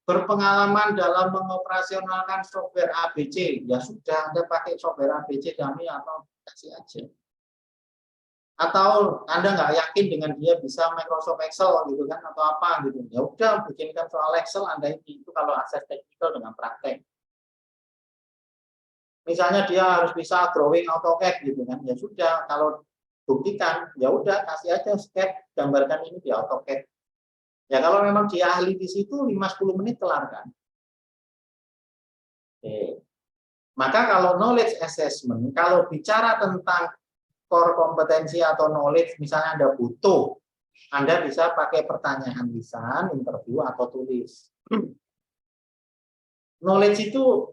berpengalaman dalam mengoperasionalkan software ABC, ya sudah Anda pakai software ABC dummy atau kasih aja. Atau Anda nggak yakin dengan dia bisa Microsoft Excel gitu kan atau apa gitu, ya udah bikinkan soal Excel Anda itu kalau akses teknikal dengan praktek. Misalnya dia harus bisa drawing AutoCAD gitu kan, ya sudah kalau buktikan ya udah kasih aja sketch gambarkan ini di AutoCAD. Ya kalau memang dia ahli di situ 5-10 menit kelar kan. Oke. Maka kalau knowledge assessment, kalau bicara tentang core kompetensi atau knowledge, misalnya Anda butuh, Anda bisa pakai pertanyaan lisan, interview, atau tulis. Knowledge itu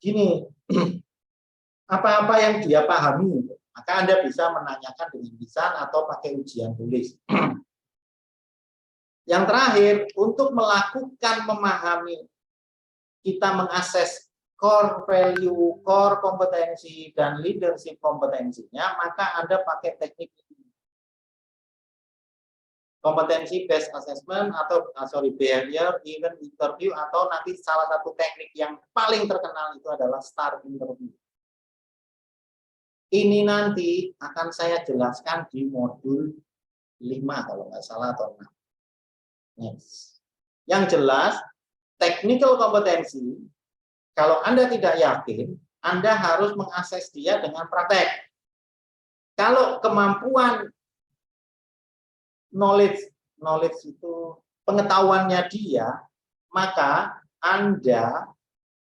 gini, apa-apa yang dia pahami, maka Anda bisa menanyakan dengan lisan atau pakai ujian tulis. Yang terakhir, untuk melakukan memahami, kita mengakses core value, core kompetensi, dan leadership kompetensinya, maka Anda pakai teknik ini. Kompetensi based assessment atau behavior even interview, atau nanti salah satu teknik yang paling terkenal itu adalah STAR interview. Ini nanti akan saya jelaskan di modul 5 kalau nggak salah atau 6. Next. Yang jelas, technical kompetensi, kalau Anda tidak yakin, Anda harus mengakses dia dengan praktek. Kalau kemampuan knowledge itu pengetahuannya dia, maka Anda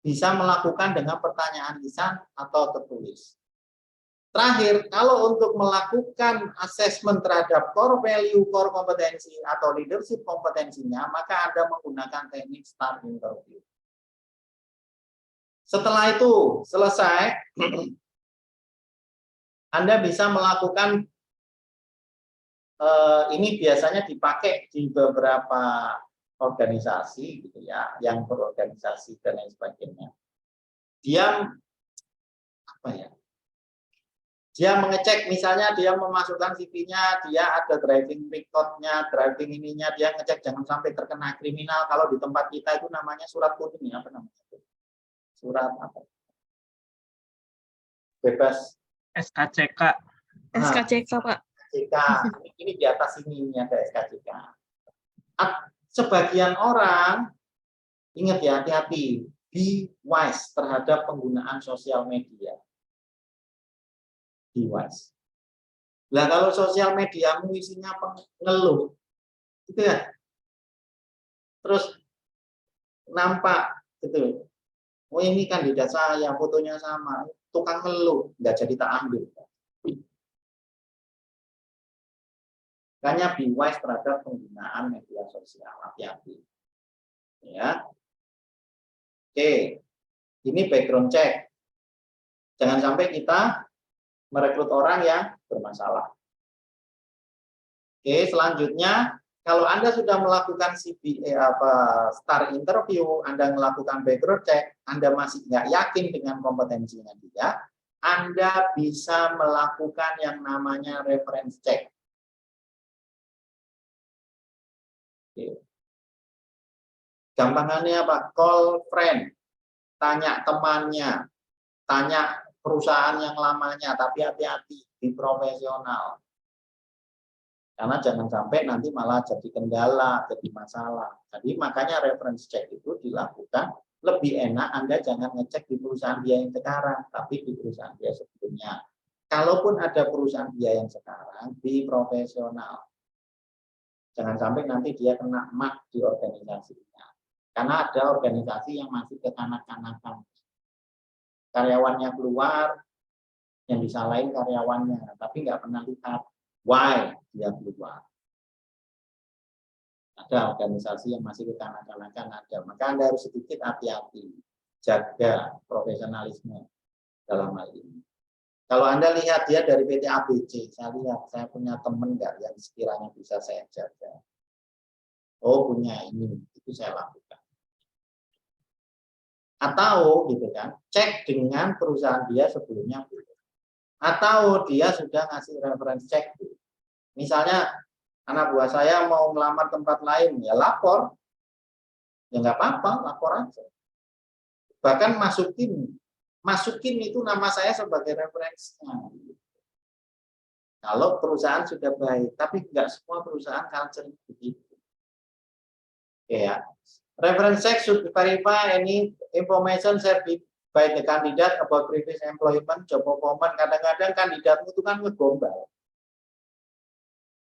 bisa melakukan dengan pertanyaan lisan atau tertulis. Terakhir, kalau untuk melakukan assessment terhadap core value, core kompetensi, atau leadership kompetensinya, maka Anda menggunakan teknik STAR interview. Setelah itu selesai, Anda bisa melakukan, ini biasanya dipakai di beberapa organisasi, gitu ya, yang berorganisasi dan lain sebagainya. Dia dia mengecek, misalnya dia memasukkan CV-nya, dia ada driving record-nya, driving ininya, dia ngecek jangan sampai terkena kriminal. Kalau di tempat kita itu namanya surat kuning, apa namanya? Surat apa? Bebas. SKCK. SKCK, Pak. SKCK. Ini di atas ini ada SKCK. Sebagian orang, ingat ya, hati-hati, be wise terhadap penggunaan sosial media. Be wise. Nah, kalau sosial mediamu isinya ngeluh, gitu ya. Terus nampak, gitu. Oh ini kandidat saya, fotonya sama, tukang ngeluh, nggak jadi tak ambil. Makanya be wise terhadap penggunaan media sosial, hati-hati. Ya. Oke, ini background check. Jangan sampai kita merekrut orang yang bermasalah. Oke, selanjutnya kalau Anda sudah melakukan start interview, Anda melakukan background check, Anda masih nggak yakin dengan kompetensinya dia, Anda bisa melakukan yang namanya reference check. Oke. Gampangannya apa? Call friend, tanya temannya, tanya perusahaan yang lamanya, tapi hati-hati, di profesional. Karena jangan sampai nanti malah jadi kendala, jadi masalah. Jadi makanya reference check itu dilakukan lebih enak Anda jangan ngecek di perusahaan dia yang sekarang, tapi di perusahaan dia sebelumnya. Kalaupun ada perusahaan dia yang sekarang, di profesional. Jangan sampai nanti dia kena mak di organisasinya. Karena ada organisasi yang masih kekanak-kanakan. Karyawannya keluar, yang disalahin karyawannya, tapi nggak pernah lihat why dia keluar. Ada organisasi yang masih kekanak-kanakan ada, maka Anda harus sedikit hati-hati, jaga profesionalisme dalam hal ini. Kalau Anda lihat dia dari PT ABC, saya lihat saya punya teman nggak yang sekiranya bisa saya jaga. Oh punya ini, itu saya lakukan. Atau gitu kan, cek dengan perusahaan dia sebelumnya. Atau dia sudah ngasih reference check. Misalnya anak buah saya mau melamar tempat lain, ya lapor. Ya nggak apa-apa, lapor aja. Bahkan masukin itu nama saya sebagai referensinya. Kalau perusahaan sudah baik, tapi nggak semua perusahaan culture begitu. Ya, reference check should verify any information shared by the candidate about previous employment, job performance. Kadang-kadang kandidatmu itu kan ngegombal.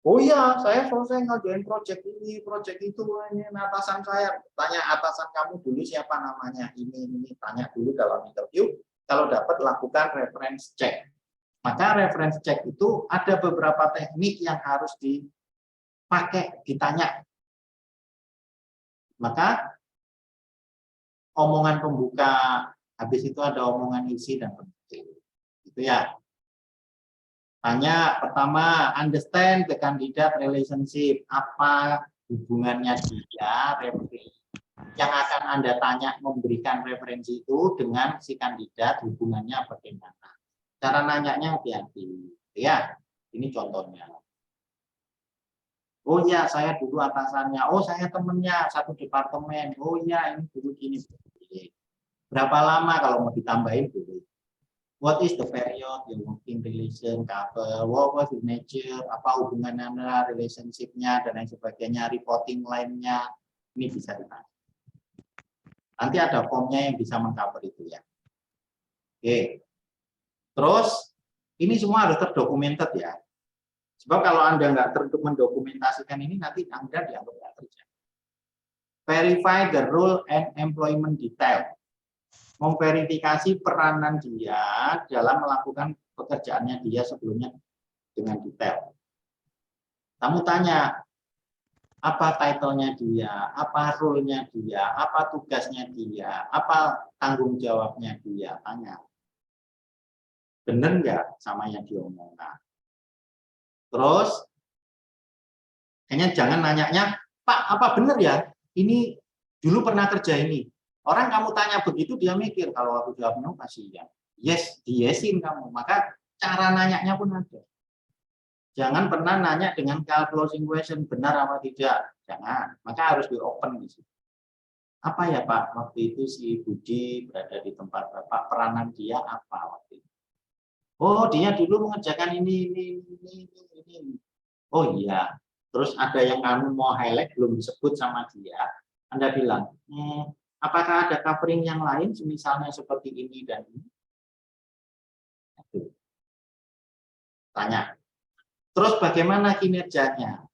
Oh iya, saya selesai ngajuin project ini, project itu, ini atasan saya. Tanya atasan kamu dulu siapa namanya, ini. Tanya dulu dalam interview. Kalau dapat, lakukan reference check. Maka reference check itu ada beberapa teknik yang harus dipakai, ditanya. Maka omongan pembuka, habis itu ada omongan isi dan penutup. Itu ya. Tanya pertama, understand the candidate relationship. Apa hubungannya dia, yang akan Anda tanya memberikan referensi itu dengan si kandidat, hubungannya bagaimana. Cara nanyanya hati-hati. Ya, ini contohnya. Oh ya, saya dulu atasannya. Oh, saya temennya satu departemen. Oh ya, ini dulu gini. Berapa lama kalau mau ditambahin dulu? What is the period your working relation cover? What was the nature? Apa hubungan Anda, relationship-nya dan lain sebagainya, reporting line-nya. Ini bisa ditanya. Nanti ada formnya yang bisa mengcover itu ya. Oke. Terus ini semua harus terdokumented ya. Sebab kalau Anda nggak mendokumentasikan ini, nanti Anda dianggap nggak kerja. Verify the role and employment detail. Memverifikasi peranan dia dalam melakukan pekerjaannya dia sebelumnya dengan detail. Kamu tanya, apa title-nya dia, apa role-nya dia, apa tugasnya dia, apa tanggung jawabnya dia, tanya. Benar nggak sama yang diomongkan? Terus, kayaknya jangan nanyanya, Pak, apa benar ya? Ini dulu pernah kerja ini. Orang kamu tanya begitu, dia mikir, kalau aku jawab no, pasti ya. Yes, yesin kamu. Maka cara nanyanya pun ada. Jangan pernah nanya dengan closing question, benar apa tidak. Jangan. Maka harus di-open di situ. Apa ya Pak, waktu itu si Budi berada di tempat Bapak, peranan dia apa waktu itu? Oh, dia dulu mengerjakan ini. Oh iya. Terus ada yang kamu mau highlight, belum disebut sama dia. Anda bilang, apakah ada covering yang lain, misalnya seperti ini dan ini? Tanya. Terus bagaimana kinerjanya?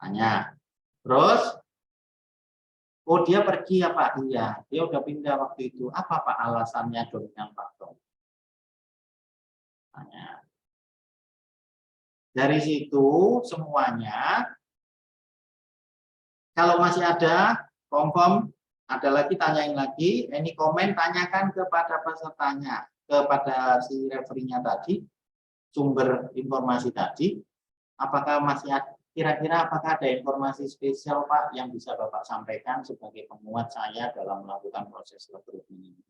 Tanya. Terus, oh dia pergi apa? Iya, dia udah pindah waktu itu. Apa Pak alasannya dominan faktor? Tanya. Dari situ semuanya, kalau masih ada confirm, ada lagi tanyain lagi, any comment tanyakan kepada pesertanya, kepada si referee-nya tadi, sumber informasi tadi, apakah masih ada, kira-kira apakah ada informasi spesial Pak yang bisa Bapak sampaikan sebagai penguat saya dalam melakukan proses rekrutmen ini?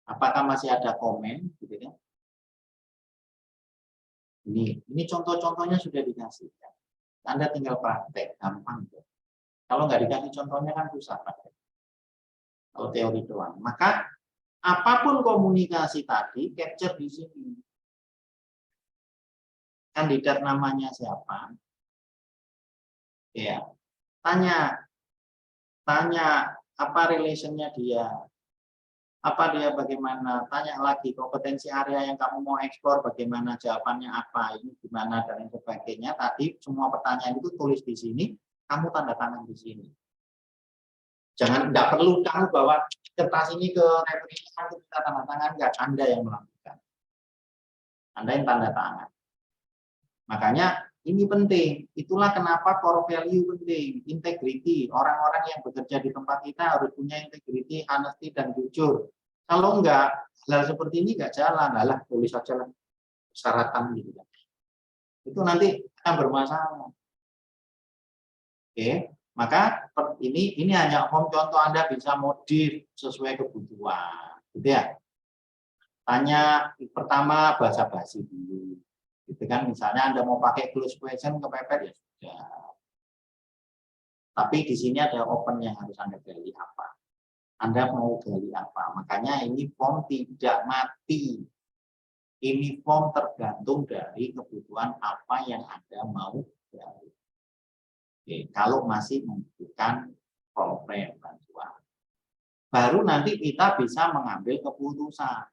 Apakah masih ada komen, gitu kan? Ini contoh-contohnya sudah dikasih. Anda tinggal praktek, gampang. Kalau nggak dikasih contohnya kan susah praktek. Kalau teori doang. Maka apapun komunikasi tadi, capture di sini. Kandidat namanya siapa? Ya, tanya apa relationnya dia, apa dia bagaimana, tanya lagi kompetensi area yang kamu mau eksplor bagaimana, jawabannya apa, ini gimana dan lain sebagainya. Tadi semua pertanyaan itu tulis di sini, kamu tanda tangan di sini. Jangan, nggak perlu kamu bawa kertas ini ke referee untuk kita tanda tangan, nggak, Anda yang melakukan, Anda yang tanda tangan. Makanya ini penting, itulah kenapa core value penting, integrity. Orang-orang yang bekerja di tempat kita harus punya integrity, honesty, dan jujur. Kalau enggak, hal seperti ini enggak jalan, lah tulis saja lah persyaratan gitu kan. Itu nanti akan bermasalah. Oke, maka ini hanya contoh Anda bisa modif sesuai kebutuhan, gitu ya. Tanya pertama basa-basi dulu. Gitu kan, misalnya Anda mau pakai close question kepepet ya sudah. Tapi di sini ada open yang harus Anda gali apa. Anda mau gali apa. Makanya ini form tidak mati. Ini form tergantung dari kebutuhan apa yang Anda mau gali. Oke, kalau masih membutuhkan program bantuan. Baru nanti kita bisa mengambil keputusan.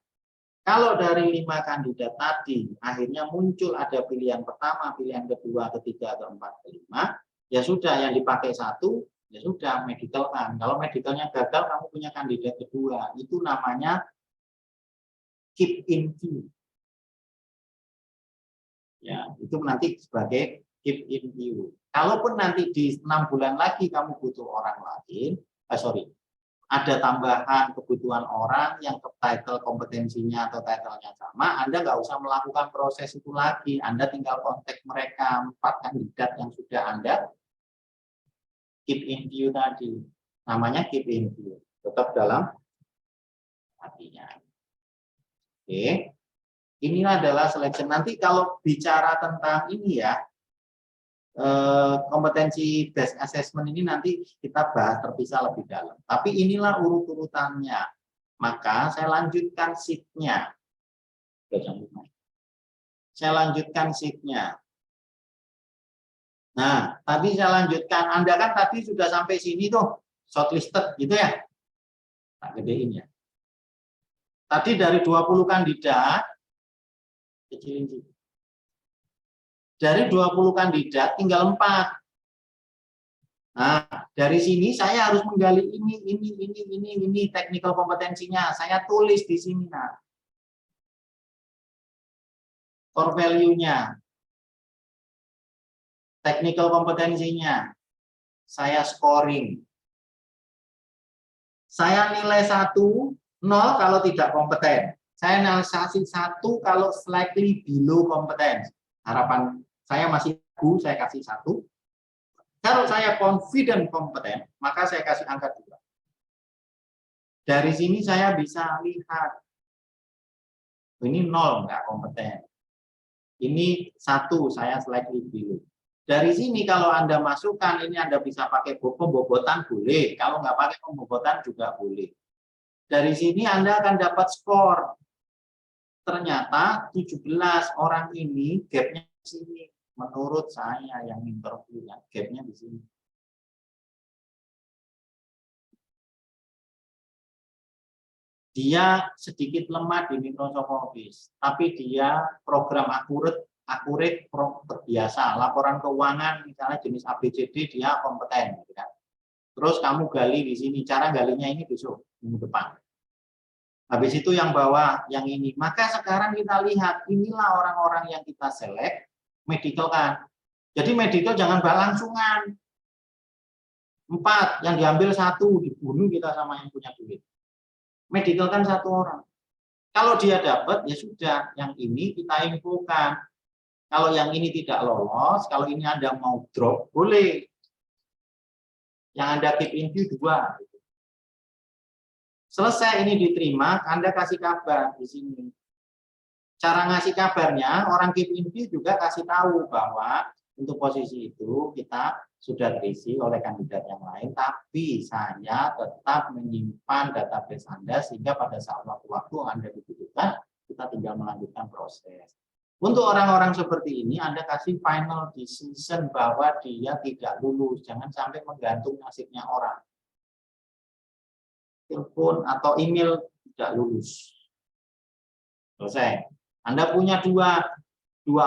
Kalau dari 5 kandidat tadi, akhirnya muncul ada pilihan pertama, pilihan kedua, ketiga, keempat, kelima, ya sudah yang dipakai satu, ya sudah medical kan. Kalau medicalnya gagal, kamu punya kandidat kedua. Itu namanya keep in view. Ya, itu nanti sebagai keep in view. Kalaupun nanti di 6 bulan lagi kamu butuh orang lain, ada tambahan kebutuhan orang yang title kompetensinya atau titlenya sama, Anda nggak usah melakukan proses itu lagi. Anda tinggal kontak mereka, 4 kandidat yang sudah Anda keep in view tadi. Namanya keep in view. Tetap dalam hatinya. Oke. Inilah adalah selection. Nanti kalau bicara tentang ini ya, kompetensi based assessment ini nanti kita bahas terpisah lebih dalam. Tapi inilah urut-urutannya. Maka saya lanjutkan sheet-nya. Saya lanjutkan sheet-nya. Nah, tadi saya lanjutkan. Anda kan tadi sudah sampai sini tuh, shortlisted gitu ya. Tak gedein ya. Tadi dari 20 kandidat, kecilin sih. Dari 20 kandidat tinggal 4. Nah, dari sini saya harus menggali ini technical kompetensinya. Saya tulis di sini, nah. Core value-nya. Technical kompetensinya. Saya scoring. Saya nilai 1, 0 kalau tidak kompeten. Saya analisasi 1 kalau slightly below kompeten. Harapan saya masih ragu, saya kasih 1. Kalau saya confident kompeten, maka saya kasih angka 2. Dari sini saya bisa lihat. Ini 0, nggak kompeten. Ini 1, saya slightly below. Dari sini kalau Anda masukkan, ini Anda bisa pakai pembobotan boleh. Kalau nggak pakai pembobotan juga boleh. Dari sini Anda akan dapat skor. Ternyata 17 orang ini gapnya di sini. Menurut saya yang interview, gapnya di sini. Dia sedikit lemah di Microsoft Office, tapi dia program akurat biasa. Laporan keuangan misalnya jenis ABCD dia kompeten. Gitu kan. Terus kamu gali di sini. Cara galinya ini besok minggu depan. Habis itu yang bawah, yang ini. Maka sekarang kita lihat, inilah orang-orang yang kita select, medical kan. Jadi medical jangan berlangsungan. 4, yang diambil 1, dibunuh kita sama yang punya duit. Medical kan 1 orang. Kalau dia dapat, ya sudah, yang ini kita infokan. Kalau yang ini tidak lolos, kalau ini Anda mau drop, boleh. Yang Anda keep in view 2. Selesai ini diterima, Anda kasih kabar di sini. Cara ngasih kabarnya, orang keep in view juga kasih tahu bahwa untuk posisi itu kita sudah terisi oleh kandidat yang lain, tapi saya tetap menyimpan database Anda sehingga pada saat waktu-waktu Anda dibutuhkan, kita tinggal melanjutkan proses. Untuk orang-orang seperti ini, Anda kasih final decision bahwa dia tidak lulus. Jangan sampai menggantung nasibnya orang. Telepon atau email tidak lulus. Selesai. Anda punya dua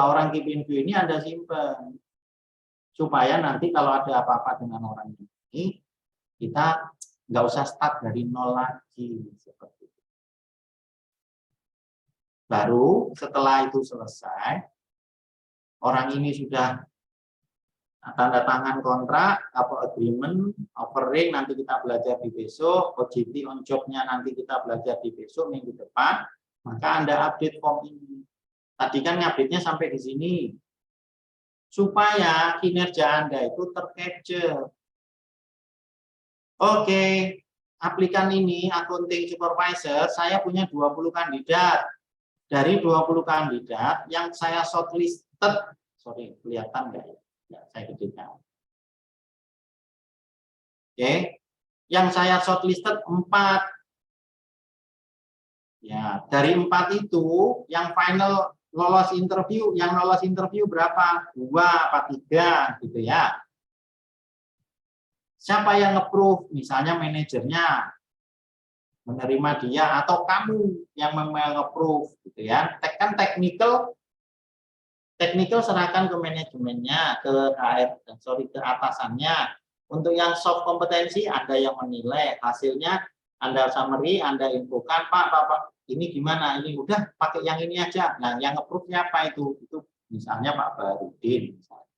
orang keep in view ini Anda simpan. Supaya nanti kalau ada apa-apa dengan orang ini, kita nggak usah start dari nol lagi. Seperti itu. Baru setelah itu selesai, orang ini sudah tanda tangan kontrak, atau agreement, offering nanti kita belajar di besok, OJT on job-nya nanti kita belajar di besok minggu depan, maka Anda update form ini. Tadi kan update-nya sampai di sini. Supaya kinerja Anda itu tercapture. Oke, aplikan ini, accounting supervisor, saya punya 20 kandidat. Dari 20 kandidat yang saya shortlisted, sorry, kelihatan nggak ya? Ya, saya kecilkan. Oke, yang saya shortlisted 4. Ya, dari 4 itu yang final lolos interview, yang lolos interview berapa? 2 apa 3 gitu ya. Siapa yang nge-approve? Misalnya manajernya menerima dia atau kamu yang nge-approve gitu ya. Kan technical serahkan ke manajemennya, ke HR, ke atasannya. Untuk yang soft kompetensi Anda yang menilai, hasilnya Anda summary, Anda infokan, Pak, ini gimana? Ini udah pakai yang ini aja. Nah, yang approve-nya apa itu? Itu misalnya Pak Barudin. Misalnya.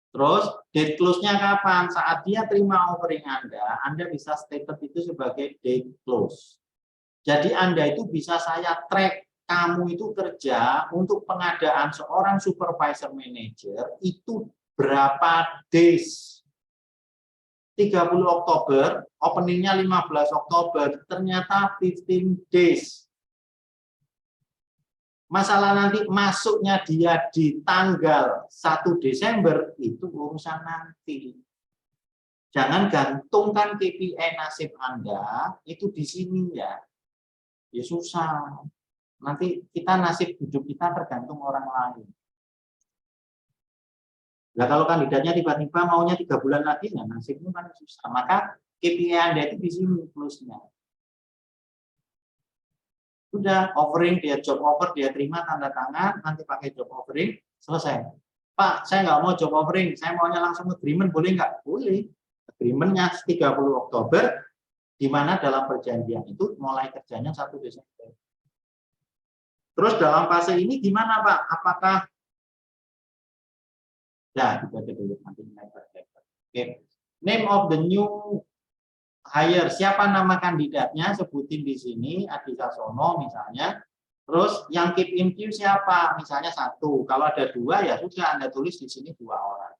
Terus, date close-nya kapan? Saat dia terima offering Anda bisa statement itu sebagai date close. Jadi Anda itu bisa saya track, kamu itu kerja untuk pengadaan seorang supervisor manager itu berapa days? 30 Oktober, openingnya 15 Oktober, ternyata 15 days. Masalah nanti masuknya dia di tanggal 1 Desember, itu urusan nanti. Jangan gantungkan KPI nasib Anda, itu di sini ya. Ya susah. Nanti kita nasib hidup kita tergantung orang lain. Nah, kalau kandidatnya tiba-tiba maunya 3 bulan lagi, ya nasibnya kan susah. Maka KPI Anda itu di sini plusnya. Sudah offering, dia job offer, dia terima tanda tangan, nanti pakai job offering, selesai. Pak, saya nggak mau job offering, saya maunya langsung agreement, boleh nggak? Boleh. Agreementnya 30 Oktober, di mana dalam perjanjian itu mulai kerjanya 1 Desember. Terus dalam fase ini gimana Pak? Apakah ya kita dulu nanti Oke. Name of the new hire, siapa nama kandidatnya, sebutin di sini, Adi Sasono misalnya. Terus yang keep in view siapa? Misalnya 1. Kalau ada 2 ya sudah Anda tulis di sini 2 orang.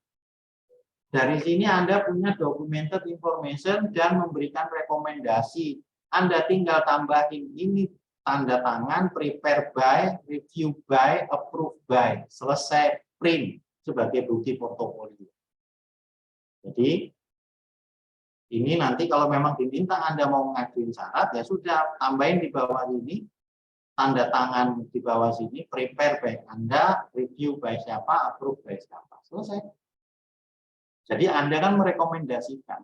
Dari sini Anda punya documented information dan memberikan rekomendasi. Anda tinggal tambahin ini tanda tangan, prepare by, review by, approve by. Selesai, print sebagai bukti portofolio. Jadi ini nanti kalau memang diminta Anda mau ngajuin syarat, ya sudah, tambahin di bawah ini, tanda tangan di bawah sini, prepare by Anda, review by siapa, approve by siapa. Selesai. Jadi Anda kan merekomendasikan.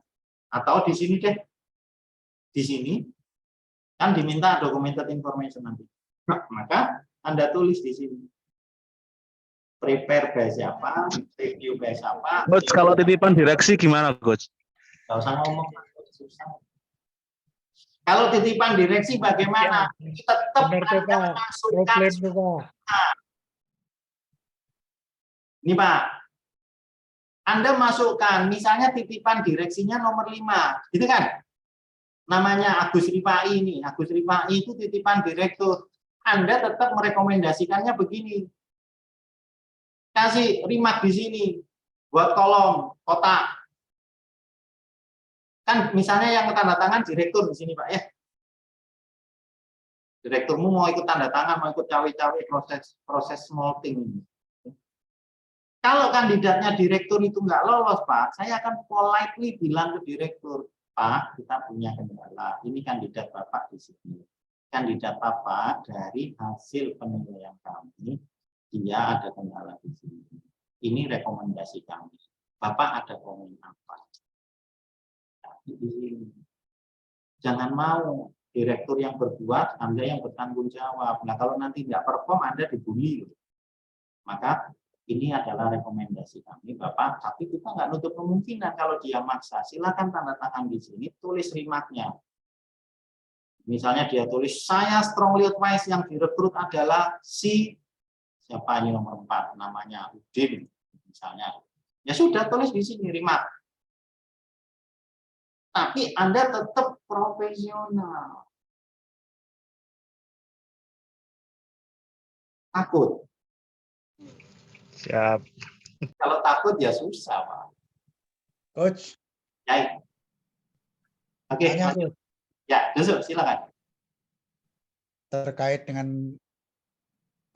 Atau di sini deh, di sini, kan diminta documented information nanti. Nah, maka Anda tulis di sini. Prepare by siapa, review by siapa. Coach, kalau titipan direksi gimana, Coach? Nggak usah ngomong, susah. Kalau titipan direksi bagaimana? Tetap Benar tuh, Anda Pak. masukkan. Problem tuh, Pak. Ini Pak, Anda masukkan, misalnya titipan direksinya nomor 5, gitu kan? Namanya Agus Rifai ini. Agus Rifai itu titipan direktur. Anda tetap merekomendasikannya begini. Kasih remark di sini, buat kolom, kotak. Kan misalnya yang tanda tangan direktur di sini Pak ya. Direkturmu mau ikut tanda tangan, mau ikut cawe-cawe proses small thing ini. Kalau kandidatnya direktur itu nggak lolos, Pak, saya akan politely bilang ke direktur, Pak, kita punya kendala. Ini kandidat Bapak di sini. Kandidat Bapak dari hasil penilaian kami, dia ada kendala di sini. Ini rekomendasi kami. Bapak ada komen apa? Di sini. Jangan mau direktur yang berbuat, Anda yang bertanggung jawab. Nah, kalau nanti nggak perform, Anda dibully. Maka ini adalah rekomendasi kami, Bapak. Tapi kita nggak nutup kemungkinan kalau dia maksa. Silakan tanda tangan di sini, tulis remarknya. Misalnya dia tulis, saya strongly advise yang direkrut adalah si, siapa ini nomor 4, namanya Udin, misalnya. Ya sudah, tulis di sini remark. Tapi Anda tetap profesional. Takut. Siap. Kalau takut ya susah, Pak. Coach, Ya. Oke, tanya, lanjut. Coach, Ya, Yusuf, silakan. terkait dengan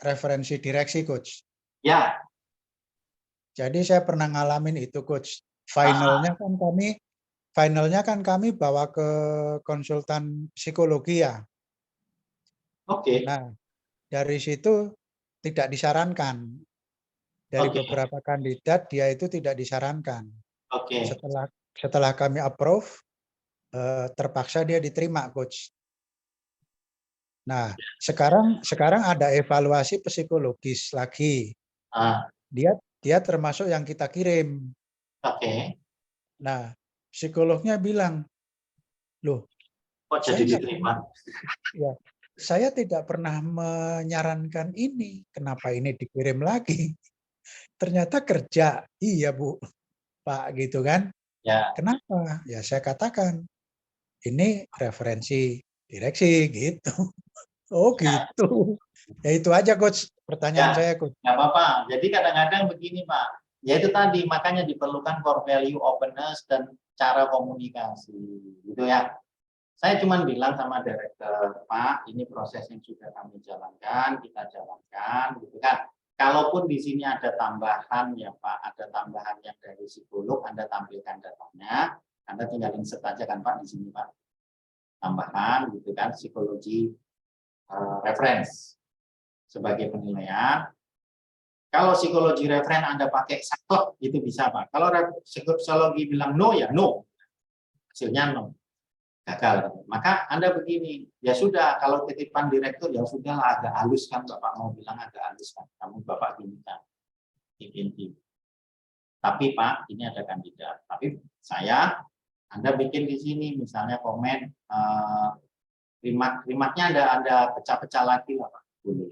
referensi direksi, Coach. Ya, Jadi saya pernah ngalamin itu, Coach. Finalnya kan kami bawa ke konsultan psikologi ya. oke. Nah, dari situ tidak disarankan. Dari Oke. beberapa kandidat dia itu tidak disarankan. Oke. Setelah kami approve, terpaksa dia diterima, Coach. Nah, sekarang ada evaluasi psikologis lagi. Ah, Dia termasuk yang kita kirim. oke. Nah, psikolognya bilang, loh, Kok jadi saya diterima? ya, saya tidak pernah menyarankan ini. Kenapa ini dikirim lagi? Ternyata kerja. Iya, Bu, Pak, gitu kan. Ya, Kenapa? Ya saya katakan, ini referensi direksi gitu. Oh gitu. Ya itu aja, Coach. Pertanyaan ya, saya, Coach. nggak apa-apa. Jadi kadang-kadang begini, Pak. Ya itu tadi, makanya diperlukan core value, openness, dan cara komunikasi. Gitu ya. Saya cuma bilang sama direktur, Pak, ini proses yang sudah kami jalankan, kita jalankan, gitu kan. Kalaupun di sini ada tambahan ya Pak, ada tambahan yang dari psikolog, Anda tampilkan datanya, Anda tinggal insert aja kan Pak di sini Pak. Tambahan, gitu kan, psikologi reference sebagai penilaian. Kalau psikologi referen Anda pakai saklek, itu bisa Pak. Kalau psikologi bilang no, ya no. Hasilnya no. Gagal. Maka Anda begini, ya sudah, kalau titipan direktur, ya sudah agak halus kan, Bapak mau bilang agak halus kan. Kamu Bapak gini kan. Tapi Pak, ini ada kandidat. Tapi Anda bikin di sini, misalnya komen, remarknya ada pecah-pecah lagi lah Pak. Boleh.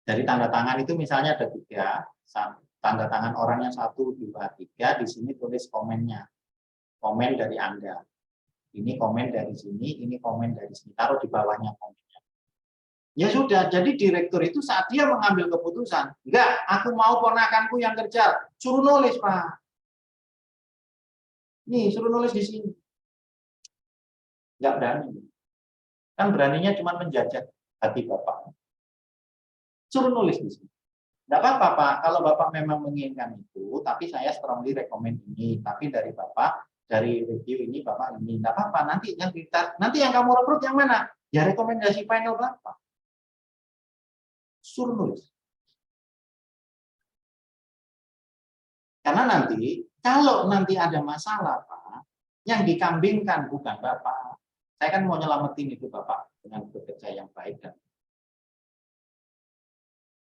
Dari tanda tangan itu misalnya ada 3, tanda tangan orangnya 1, 2, 3, di sini tulis komennya. Komen dari Anda. Ini komen dari sini, ini komen dari sini. Taruh di bawahnya komennya. Ya sudah, jadi direktur itu saat dia mengambil keputusan, enggak, aku mau ponakanku yang kerja, suruh nulis Pak. Nih, suruh nulis di sini. Enggak berani. Kan beraninya cuma menjajah hati Bapak. Suruh nulis di sini. Enggak apa-apa Pak, kalau Bapak memang menginginkan itu, tapi saya strongly recommend ini. Tapi dari Bapak, dari review ini Bapak ini enggak apa-apa, nanti yang kamu rekrut yang mana? Ya rekomendasi final Bapak. Suruh nulis. Karena nanti kalau nanti ada masalah Pak, yang dikambingkan bukan Bapak. Saya kan mau nyelamatin itu Bapak dengan bekerja yang baik dan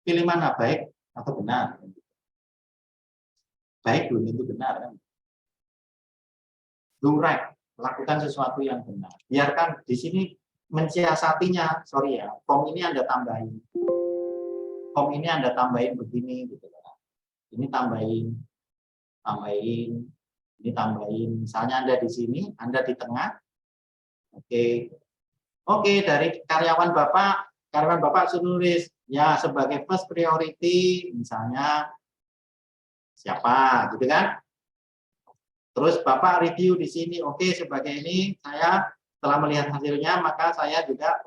pilih mana, baik atau benar. Baik belum tentu benar kan. Do right Lakukan sesuatu yang benar. Biarkan di sini mensiasatinya, sorry ya, form ini Anda tambahin. Form ini Anda tambahin begini gitu. Ini tambahin, ini tambahin. Misalnya Anda di sini, Anda di tengah. Oke, dari karyawan Bapak suruh nulis ya sebagai first priority misalnya siapa, gitu kan? Terus Bapak review di sini, oke, sebagai ini saya setelah melihat hasilnya, maka saya juga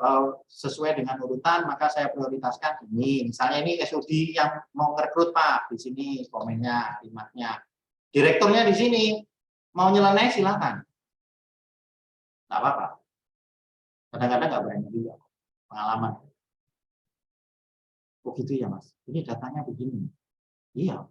sesuai dengan urutan, maka saya prioritaskan ini. Misalnya ini SOD yang mau merekrut Pak, di sini komennya, remarknya. Direkturnya di sini, mau nyeleneh silakan. Nggak apa-apa. Kadang-kadang nggak berani juga, pengalaman. Oh gitu ya Mas, ini datanya begini. Iya.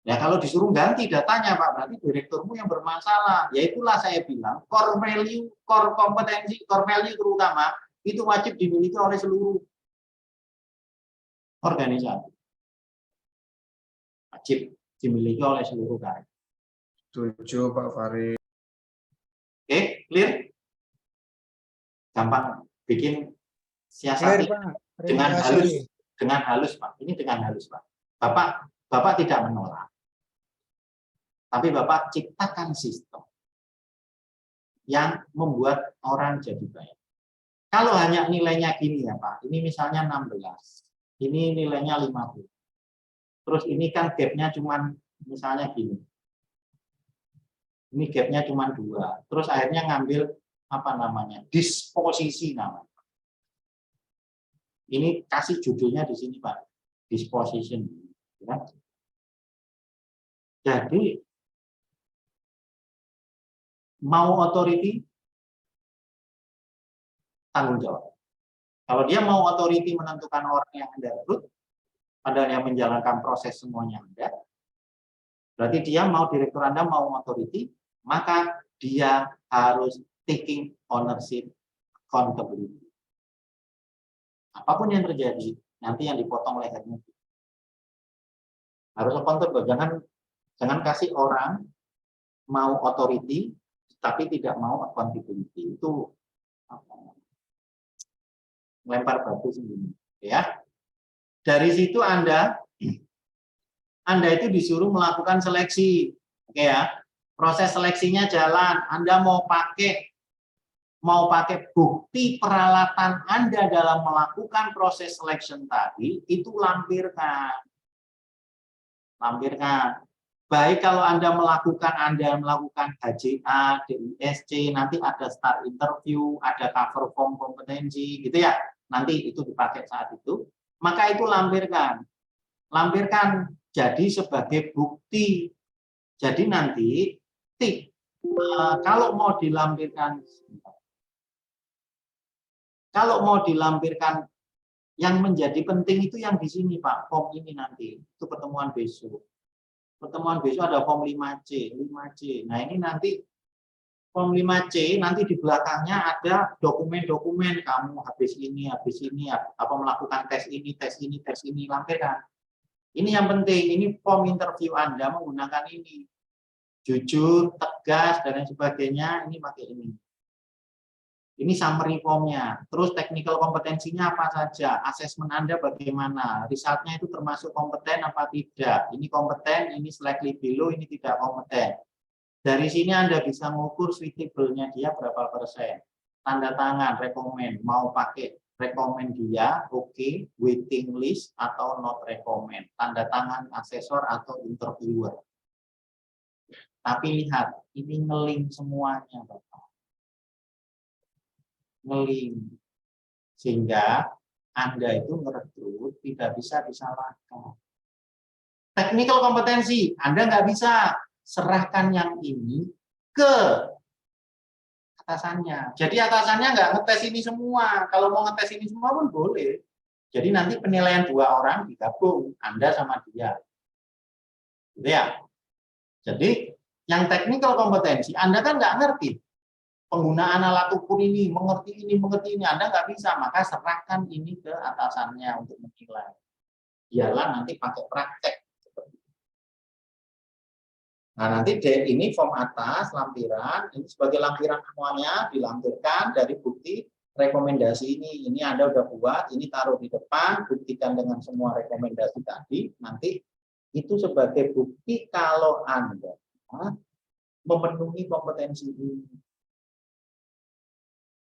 Ya kalau disuruh ganti datanya Pak, berarti direkturmu yang bermasalah. Ya itulah saya bilang, core value, core kompetensi, core value terutama, itu wajib dimiliki oleh seluruh organisasi. Wajib dimiliki oleh seluruh karyawan. Setuju Pak Farid. Oke, clear? Gampang bikin siasati dengan halus Pak. Ini dengan halus Pak. Bapak tidak menolak. Tapi Bapak ciptakan sistem yang membuat orang jadi baik. Kalau hanya nilainya gini ya Pak, ini misalnya 16, ini nilainya 50. Terus ini kan gapnya cuman misalnya gini. Ini gapnya cuma 2. Terus akhirnya ngambil apa namanya? Disposisi namanya. Ini kasih judulnya di sini Pak. Disposition. Ya. Jadi mau authority tanggung jawab. Kalau dia mau authority menentukan orang yang Anda rekrut, padahal yang menjalankan proses semuanya Anda, berarti dia mau direktur Anda mau authority, maka dia harus taking ownership, accountability. Apapun yang terjadi, nanti yang dipotong lehernya. Harus accountable. Jangan kasih orang mau authority, tapi tidak mau accountability. Itu melempar batu sendiri. Ya. Dari situ Anda itu disuruh melakukan seleksi. Oke ya. Proses seleksinya jalan. Anda mau pakai bukti peralatan Anda dalam melakukan proses selection tadi, itu lampirkan. Baik kalau Anda melakukan HJA, DISC, nanti ada start interview, ada cover form kompetensi, gitu ya. Nanti itu dipakai saat itu. Maka itu lampirkan. Lampirkan jadi sebagai bukti. Jadi nanti kalau mau dilampirkan yang menjadi penting itu yang di sini Pak, form ini nanti. Itu pertemuan besok. Pertemuan besok ada form 5C. Nah, ini nanti form 5C nanti di belakangnya ada dokumen-dokumen kamu habis ini apa melakukan tes ini, lampirkan. Ini yang penting, ini form interview Anda menggunakan ini. Jujur, tegas dan lain sebagainya, ini pakai ini. Ini summary formnya. Terus technical kompetensinya apa saja? Asesmen Anda bagaimana? Resultnya itu termasuk kompeten apa tidak? Ini kompeten, ini slightly below, ini tidak kompeten. Dari sini Anda bisa mengukur suitable-nya dia berapa persen. Tanda tangan, recommend. Mau pakai recommend dia, oke, waiting list atau not recommend. Tanda tangan asesor atau interviewer. Tapi lihat, ini nge-link semuanya, Bapak. Nge-link. Sehingga Anda itu merekrut tidak bisa disalahkan. Technical kompetensi, Anda nggak bisa serahkan yang ini ke atasannya. Jadi atasannya nggak ngetes ini semua. Kalau mau ngetes ini semua pun boleh. Jadi nanti penilaian 2 orang digabung, Anda sama dia. Gitu ya. Jadi yang technical kompetensi, Anda kan nggak ngerti. Penggunaan alat ukur ini, mengerti ini, Anda nggak bisa. Maka serahkan ini ke atasannya untuk menilai. Biarlah nanti pakai praktek. Nah, nanti ini form atas, lampiran, ini sebagai lampiran semuanya dilampirkan dari bukti rekomendasi ini. Ini Anda udah buat, ini taruh di depan, buktikan dengan semua rekomendasi tadi, nanti itu sebagai bukti kalau Anda memenuhi kompetensi ini.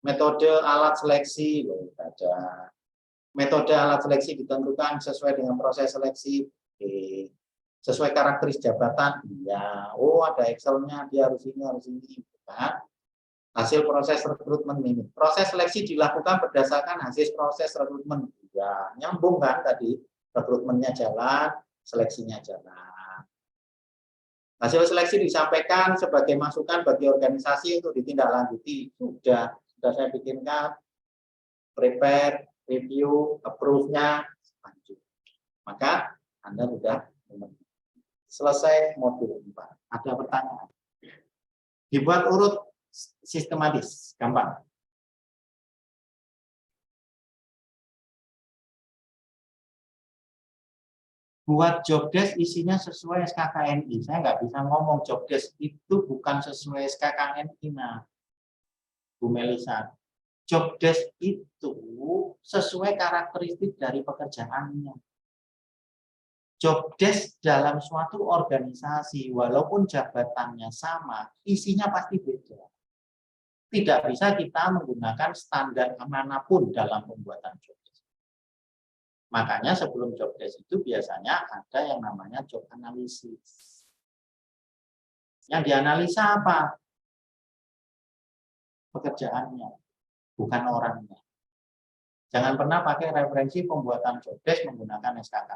Metode alat seleksi, baca. Metode alat seleksi ditentukan sesuai dengan proses seleksi. Sesuai karakteris jabatan, ya, oh ada Excel-nya, dia harus ini, kan? Hasil proses rekrutmen ini. Proses seleksi dilakukan berdasarkan hasil proses rekrutmen, ya, nyambung kan tadi, rekrutmennya jalan, seleksinya jalan. Hasil seleksi disampaikan sebagai masukan bagi organisasi untuk ditindaklanjuti. Sudah saya bikinkan, prepare, review, approve-nya, lanjut. Maka Anda sudah selesai modul 4. Ada pertanyaan? Dibuat urut sistematis, gampang. Buat job desk isinya sesuai SKKNI. Saya nggak bisa ngomong job desk itu bukan sesuai SKKNI, nah, Bu Melisa. Job desk itu sesuai karakteristik dari pekerjaannya. Job desk dalam suatu organisasi, walaupun jabatannya sama, isinya pasti beda. Tidak bisa kita menggunakan standar manapun dalam pembuatan job desk. Makanya sebelum job desk itu biasanya ada yang namanya job analisis. Yang dianalisa apa? Pekerjaannya, bukan orangnya. Jangan pernah pakai referensi pembuatan job desk menggunakan SKK.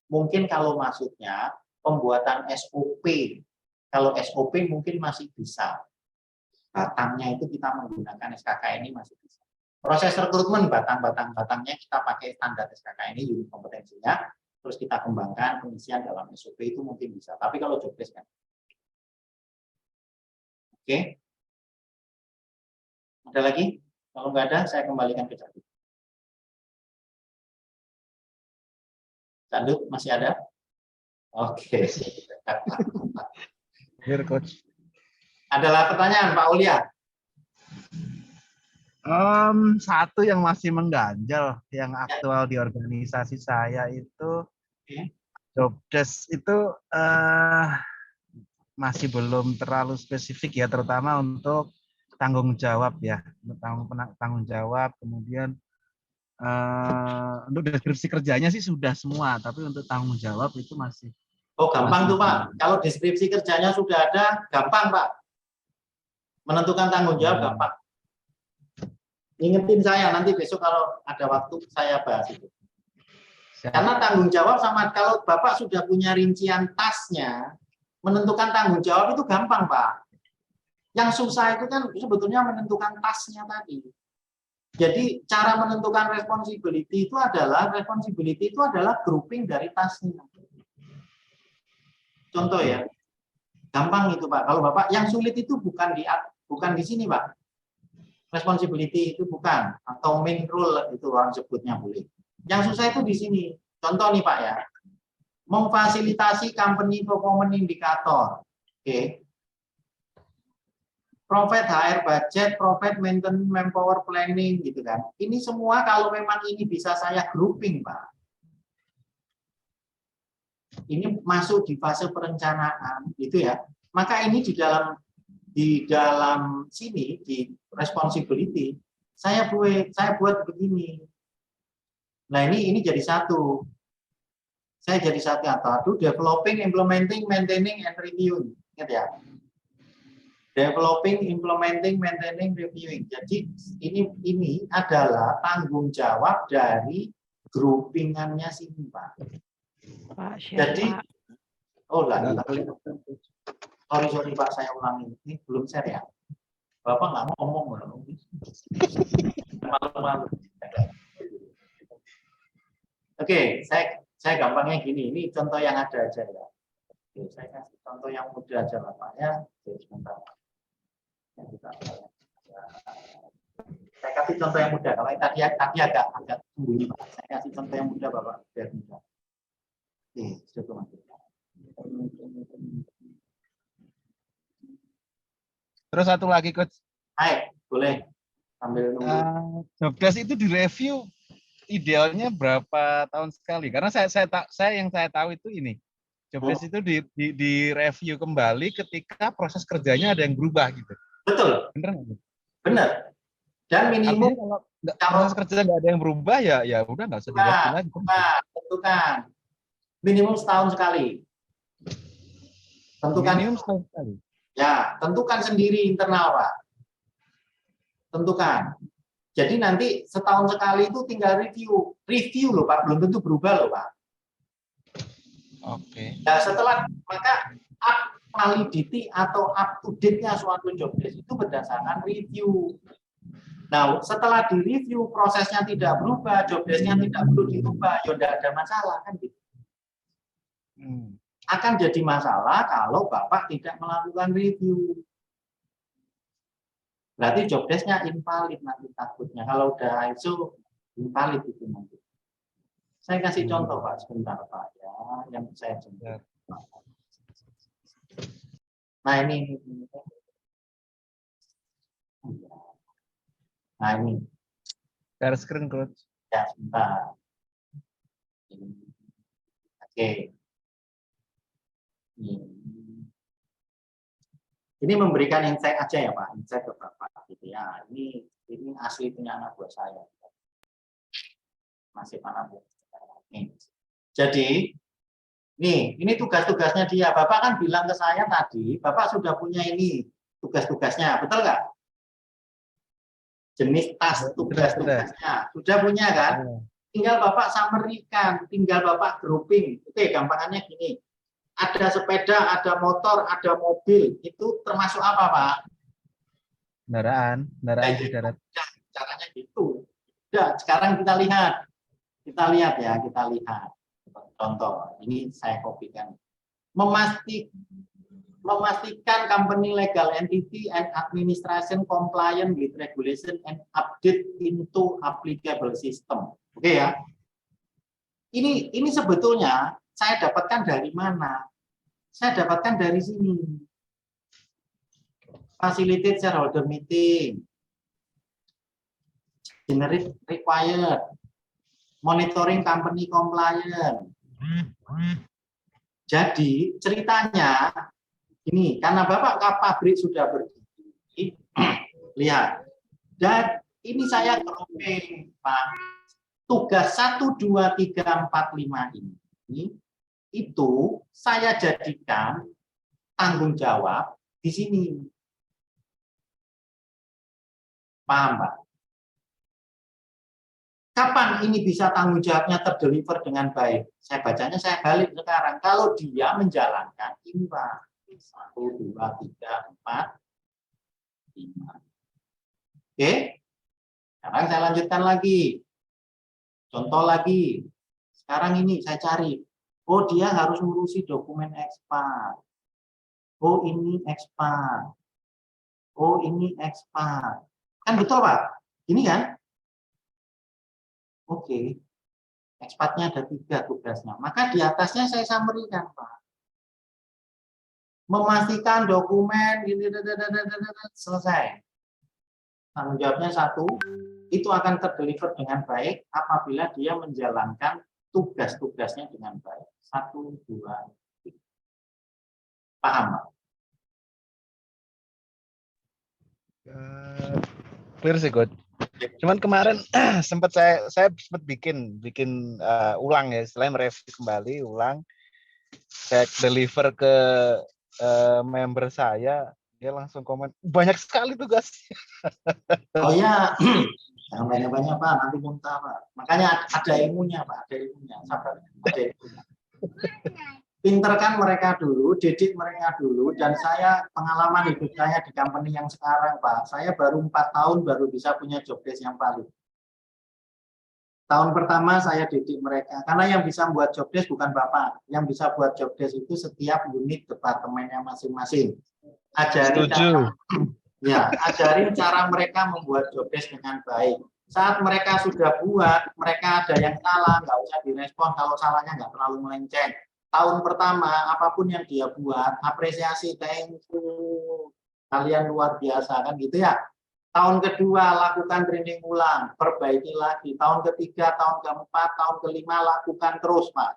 Mungkin kalau maksudnya pembuatan SOP, kalau SOP mungkin masih bisa. Batangnya itu kita menggunakan SKK ini masih bisa. Proses rekrutmen batangnya kita pakai standar SKK ini, unit kompetensinya, terus kita kembangkan pengisian dalam SOP itu mungkin bisa. Tapi kalau job desk kan. Oke. Ada lagi? Kalau nggak ada, saya kembalikan ke Candut. Candut masih ada? Oke. Coach. Adalah pertanyaan Pak Ulia. Satu yang masih mengganjal, yang aktual di organisasi saya itu job desk itu masih belum terlalu spesifik ya, terutama untuk tanggung jawab ya, tanggung jawab. Kemudian untuk deskripsi kerjanya sih sudah semua, tapi untuk tanggung jawab itu masih. Oh gampang tuh Pak. Kalau deskripsi kerjanya sudah ada, gampang Pak. Menentukan tanggung jawab gampang. Ingetin saya nanti besok kalau ada waktu saya bahas itu. Karena tanggung jawab sama kalau Bapak sudah punya rincian tasnya, menentukan tanggung jawab itu gampang Pak. Yang susah itu kan sebetulnya menentukan tasnya tadi. Jadi cara menentukan responsibility itu adalah grouping dari tasnya. Contoh ya, gampang itu Pak. Kalau Bapak yang sulit itu bukan di sini Pak. Responsibility itu bukan, atau main role itu orang sebutnya boleh. Yang susah itu di sini. Contoh nih Pak ya, memfasilitasi company performance indicator. Oke. Profit HR budget, profit maintenance, manpower planning gitu kan. Ini semua kalau memang ini bisa saya grouping Pak. Ini masuk di fase perencanaan gitu ya. Maka ini di dalam sini di responsibility saya buat begini. Nah, ini jadi satu. Saya jadi satu developing, implementing, maintaining and reviewing. Ingat ya. Developing, implementing, maintaining, reviewing. Jadi ini adalah tanggung jawab dari groupingannya sini, Pak. Jadi, sorry Pak, saya ulangi. Ini belum share ya. Bapak nggak ngomong. Malu-malu. Oke, saya gampangnya gini. Ini contoh yang ada aja ya. Oke, saya kasih contoh yang mudah aja lah Pak ya. Oke, sebentar. Saya kasih contoh yang mudah. Kalau tadi agak sembunyi Pak. Saya kasih contoh yang mudah Bapak biar mudah. Oke, sudah masuk. Terus satu lagi Coach, Baik, boleh sambil nunggu. jobdesk itu direview idealnya berapa tahun sekali? Karena yang saya tahu itu ini, jobdesk itu di review kembali ketika proses kerjanya ada yang berubah gitu. Betul, Bener nggak? benar. Dan minimum Artinya kalau proses kerja nggak ada yang berubah ya udah nggak usah direview lagi. tentukan minimum setahun sekali. Tentukan Minimum setahun sekali. ya, tentukan sendiri internal, Pak. Tentukan. Jadi nanti setahun sekali itu tinggal review loh, Pak. Belum tentu berubah loh, Pak. Oke. Nah, setelah maka up validity atau up to date-nya suatu jobdesk itu berdasarkan review. Nah, setelah direview prosesnya tidak berubah, jobdesk-nya tidak perlu dirubah, ya tidak ada masalah kan gitu. Akan jadi masalah kalau Bapak tidak melakukan review. Berarti jobdesk-nya invalid nanti takutnya. Kalau udah ISO invalid itu nanti. Saya kasih contoh Pak sebentar Pak ya, yang saya contoh. Nah ini. Nah ini. Share screen Coach. Ya sebentar. Oke. Ini memberikan insight aja ya Pak, insight ke Bapak gitu ya. Ini asli punya anak buah saya. Masih anak buah saya. Jadi, ini tugas-tugasnya dia. Bapak kan bilang ke saya tadi, Bapak sudah punya ini tugas-tugasnya, betul nggak? Jenis tas tugas-tugasnya. Sudah punya kan? Tinggal Bapak summary-kan, tinggal Bapak grouping. Oke, gampangannya gini. Ada sepeda, ada motor, ada mobil. Itu termasuk apa, Pak? Kendaraan di darat. Caranya gitu. Udah, sekarang kita lihat. Kita lihat. Contoh, ini saya kopikan. Memastikan company legal entity and administration compliant with regulation and update into applicable system. Oke ya. Ini sebetulnya saya dapatkan dari mana? Saya dapatkan dari sini. Facilitate shareholder meeting. Generate required. Monitoring company compliant. Jadi ceritanya ini karena Bapak pabrik sudah berdiri, lihat. Dan ini saya grouping, Pak. Tugas 1, 2, 3, 4, 5 ini itu saya jadikan tanggung jawab di sini. Paham, Pak? Kapan ini bisa tanggung jawabnya terdeliver dengan baik? Saya bacanya saya balik sekarang. Kalau dia menjalankan ini, Pak. 1, 2, 3, 4, 5. Oke? Sekarang saya lanjutkan lagi. Contoh lagi. Sekarang ini saya cari. Oh, dia harus ngurusi dokumen ekspat. Oh, ini ekspat. Oh, ini ekspat. Kan betul, Pak? Ini kan? Oke. Ekspatnya ada 3 tugasnya. Maka di atasnya saya summary-kan, Pak. Memastikan dokumen selesai. Tanggung jawabnya 1, itu akan terdeliver dengan baik apabila dia menjalankan tugas-tugasnya dengan baik. 1, 2, 3. Paham, Pak? Clear sih, Coach. Cuman kemarin sempat saya sempat bikin ulang ya, selain mereview kembali ulang, saya deliver ke member saya, dia langsung komen banyak sekali tugas. Oh ya, jangan banyak-banyak Pak, nanti muntah Pak. Makanya ada ilmunya Pak, ada ilmunya. Sabar, ada ilmunya. Pinterkan mereka dulu, didik mereka dulu, dan saya pengalaman hidup saya di company yang sekarang Pak, saya baru 4 tahun baru bisa punya jobdesk yang valid. Tahun pertama saya didik mereka, karena yang bisa buat jobdesk bukan Bapak, yang bisa buat jobdesk itu setiap unit departemennya masing-masing. Ajarin cara mereka membuat jobdesk dengan baik. Saat mereka sudah buat, mereka ada yang salah, nggak usah direspon kalau salahnya nggak terlalu melenceng. Tahun pertama, apapun yang dia buat, apresiasi, thank you. kalian luar biasa kan gitu ya. Tahun kedua lakukan training ulang, perbaiki lagi. Tahun ketiga, tahun keempat, tahun kelima lakukan terus, Pak.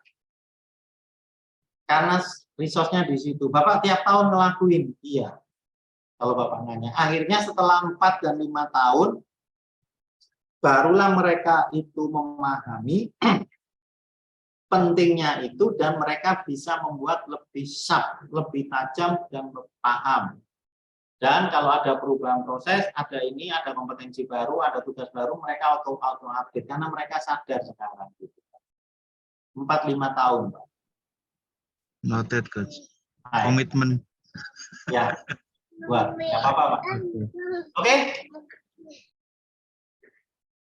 Karena resource-nya di situ. Bapak tiap tahun ngelakuin, iya. Kalau Bapak nanya. Akhirnya setelah 4 dan 5 tahun, barulah mereka itu memahami pentingnya itu dan mereka bisa membuat lebih sharp, lebih tajam dan paham. Dan kalau ada perubahan proses, ada ini, ada kompetensi baru, ada tugas baru, mereka auto update karena mereka sadar sekarang. 4-5 tahun, Pak. Noted, Coach. Hai. Komitmen. Ya, buat nggak apa-apa, Pak. Oke.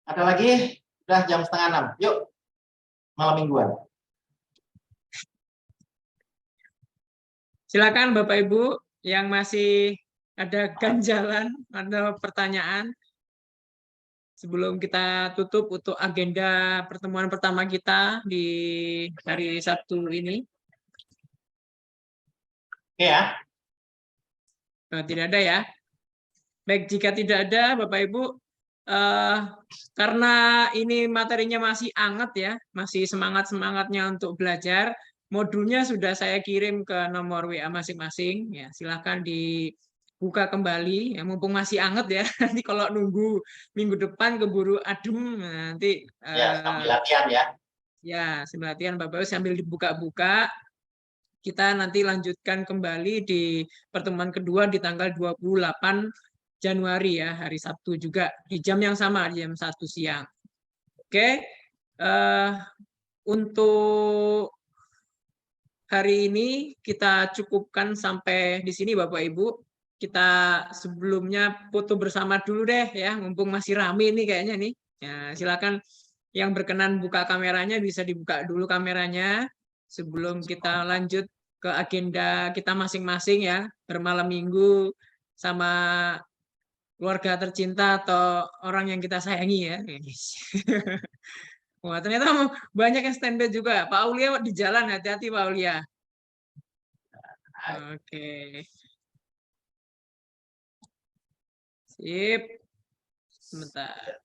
Ada lagi? Udah jam 5:30. Yuk, malam mingguan. Silakan Bapak Ibu yang masih ada ganjalan atau pertanyaan sebelum kita tutup untuk agenda pertemuan pertama kita di hari Sabtu ini. Oke ya. Tidak ada ya. Baik, jika tidak ada Bapak Ibu, karena ini materinya masih hangat ya, masih semangat-semangatnya untuk belajar, modulnya sudah saya kirim ke nomor WA masing-masing. Ya, silakan dibuka kembali, ya, mumpung masih hangat ya. Nanti kalau nunggu minggu depan keburu adem, nanti Ya, sambil latihan ya. ya sambil latihan Bapak Ibu sambil dibuka-buka. Kita nanti lanjutkan kembali di pertemuan kedua di tanggal 28 Januari ya, hari Sabtu juga di jam yang sama, jam 1 siang. Oke, untuk hari ini kita cukupkan sampai di sini Bapak Ibu. Kita sebelumnya foto bersama dulu deh ya, mumpung masih rame nih kayaknya nih. Ya, silakan yang berkenan buka kameranya bisa dibuka dulu kameranya sebelum kita lanjut ke agenda kita masing-masing ya, bermalam minggu sama keluarga tercinta atau orang yang kita sayangi ya. Wah, ternyata banyak yang standby juga. Pak Aulia di jalan, hati-hati Pak Aulia. Oke. Sip. Sebentar.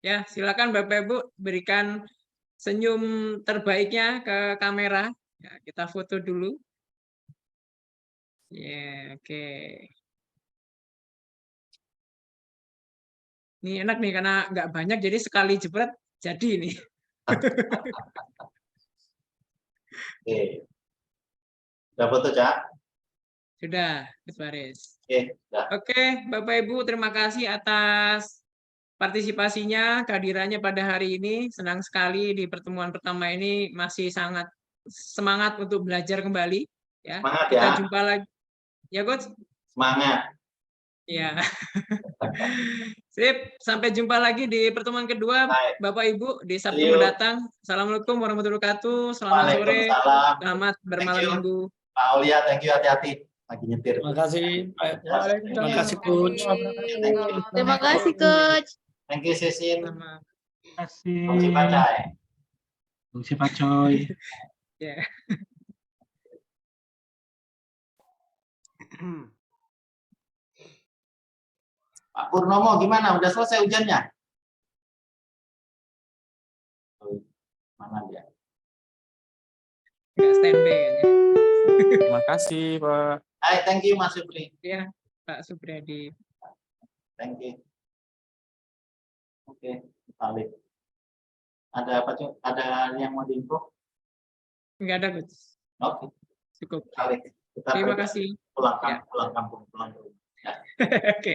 Ya, silakan Bapak Ibu berikan senyum terbaiknya ke kamera. Ya, kita foto dulu. Ya, oke. Ini enak nih karena nggak banyak, jadi sekali jebret jadi nih. Oke. Udah foto, Cak? Sudah, Gus Baris. Oke, udah. Oke, Bapak Ibu, terima kasih atas partisipasinya, kehadirannya pada hari ini. Senang sekali di pertemuan pertama ini masih sangat semangat untuk belajar kembali. Ya, Semangat kita ya. jumpa lagi. Ya, Coach? Semangat. Ya. Sip, sampai jumpa lagi di pertemuan kedua, Baik. Bapak Ibu, di Sabtu See you. mendatang. Assalamualaikum warahmatullahi wabarakatuh. Selamat sore. Waalaikumsalam. Selamat bermalam you. minggu. Pak Aulia, thank you, hati-hati. Lagi nyetir. Terima kasih, Pak. Terima kasih, Coach. Terima kasih, Coach. Thank you, Sisin. Selamat. Terima kasih. Kongsi Pacai. Kongsi Pacoy. Ya. Pak Purnomo, gimana? Udah selesai hujannya? Mana dia? Nggak standby kayaknya. Terima kasih, Pak. Hai, thank you, Mas Supri. Ya, Pak Supriyadi. Thank you. Oke, balik. Ada apa, Cuk? Ada yang mau diinfo? Nggak ada, Coach. Oke, Cukup. balik. Kita Terima pergi. kasih. Pulang Ya. kampung, pulang ke rumah. Ya. Oke.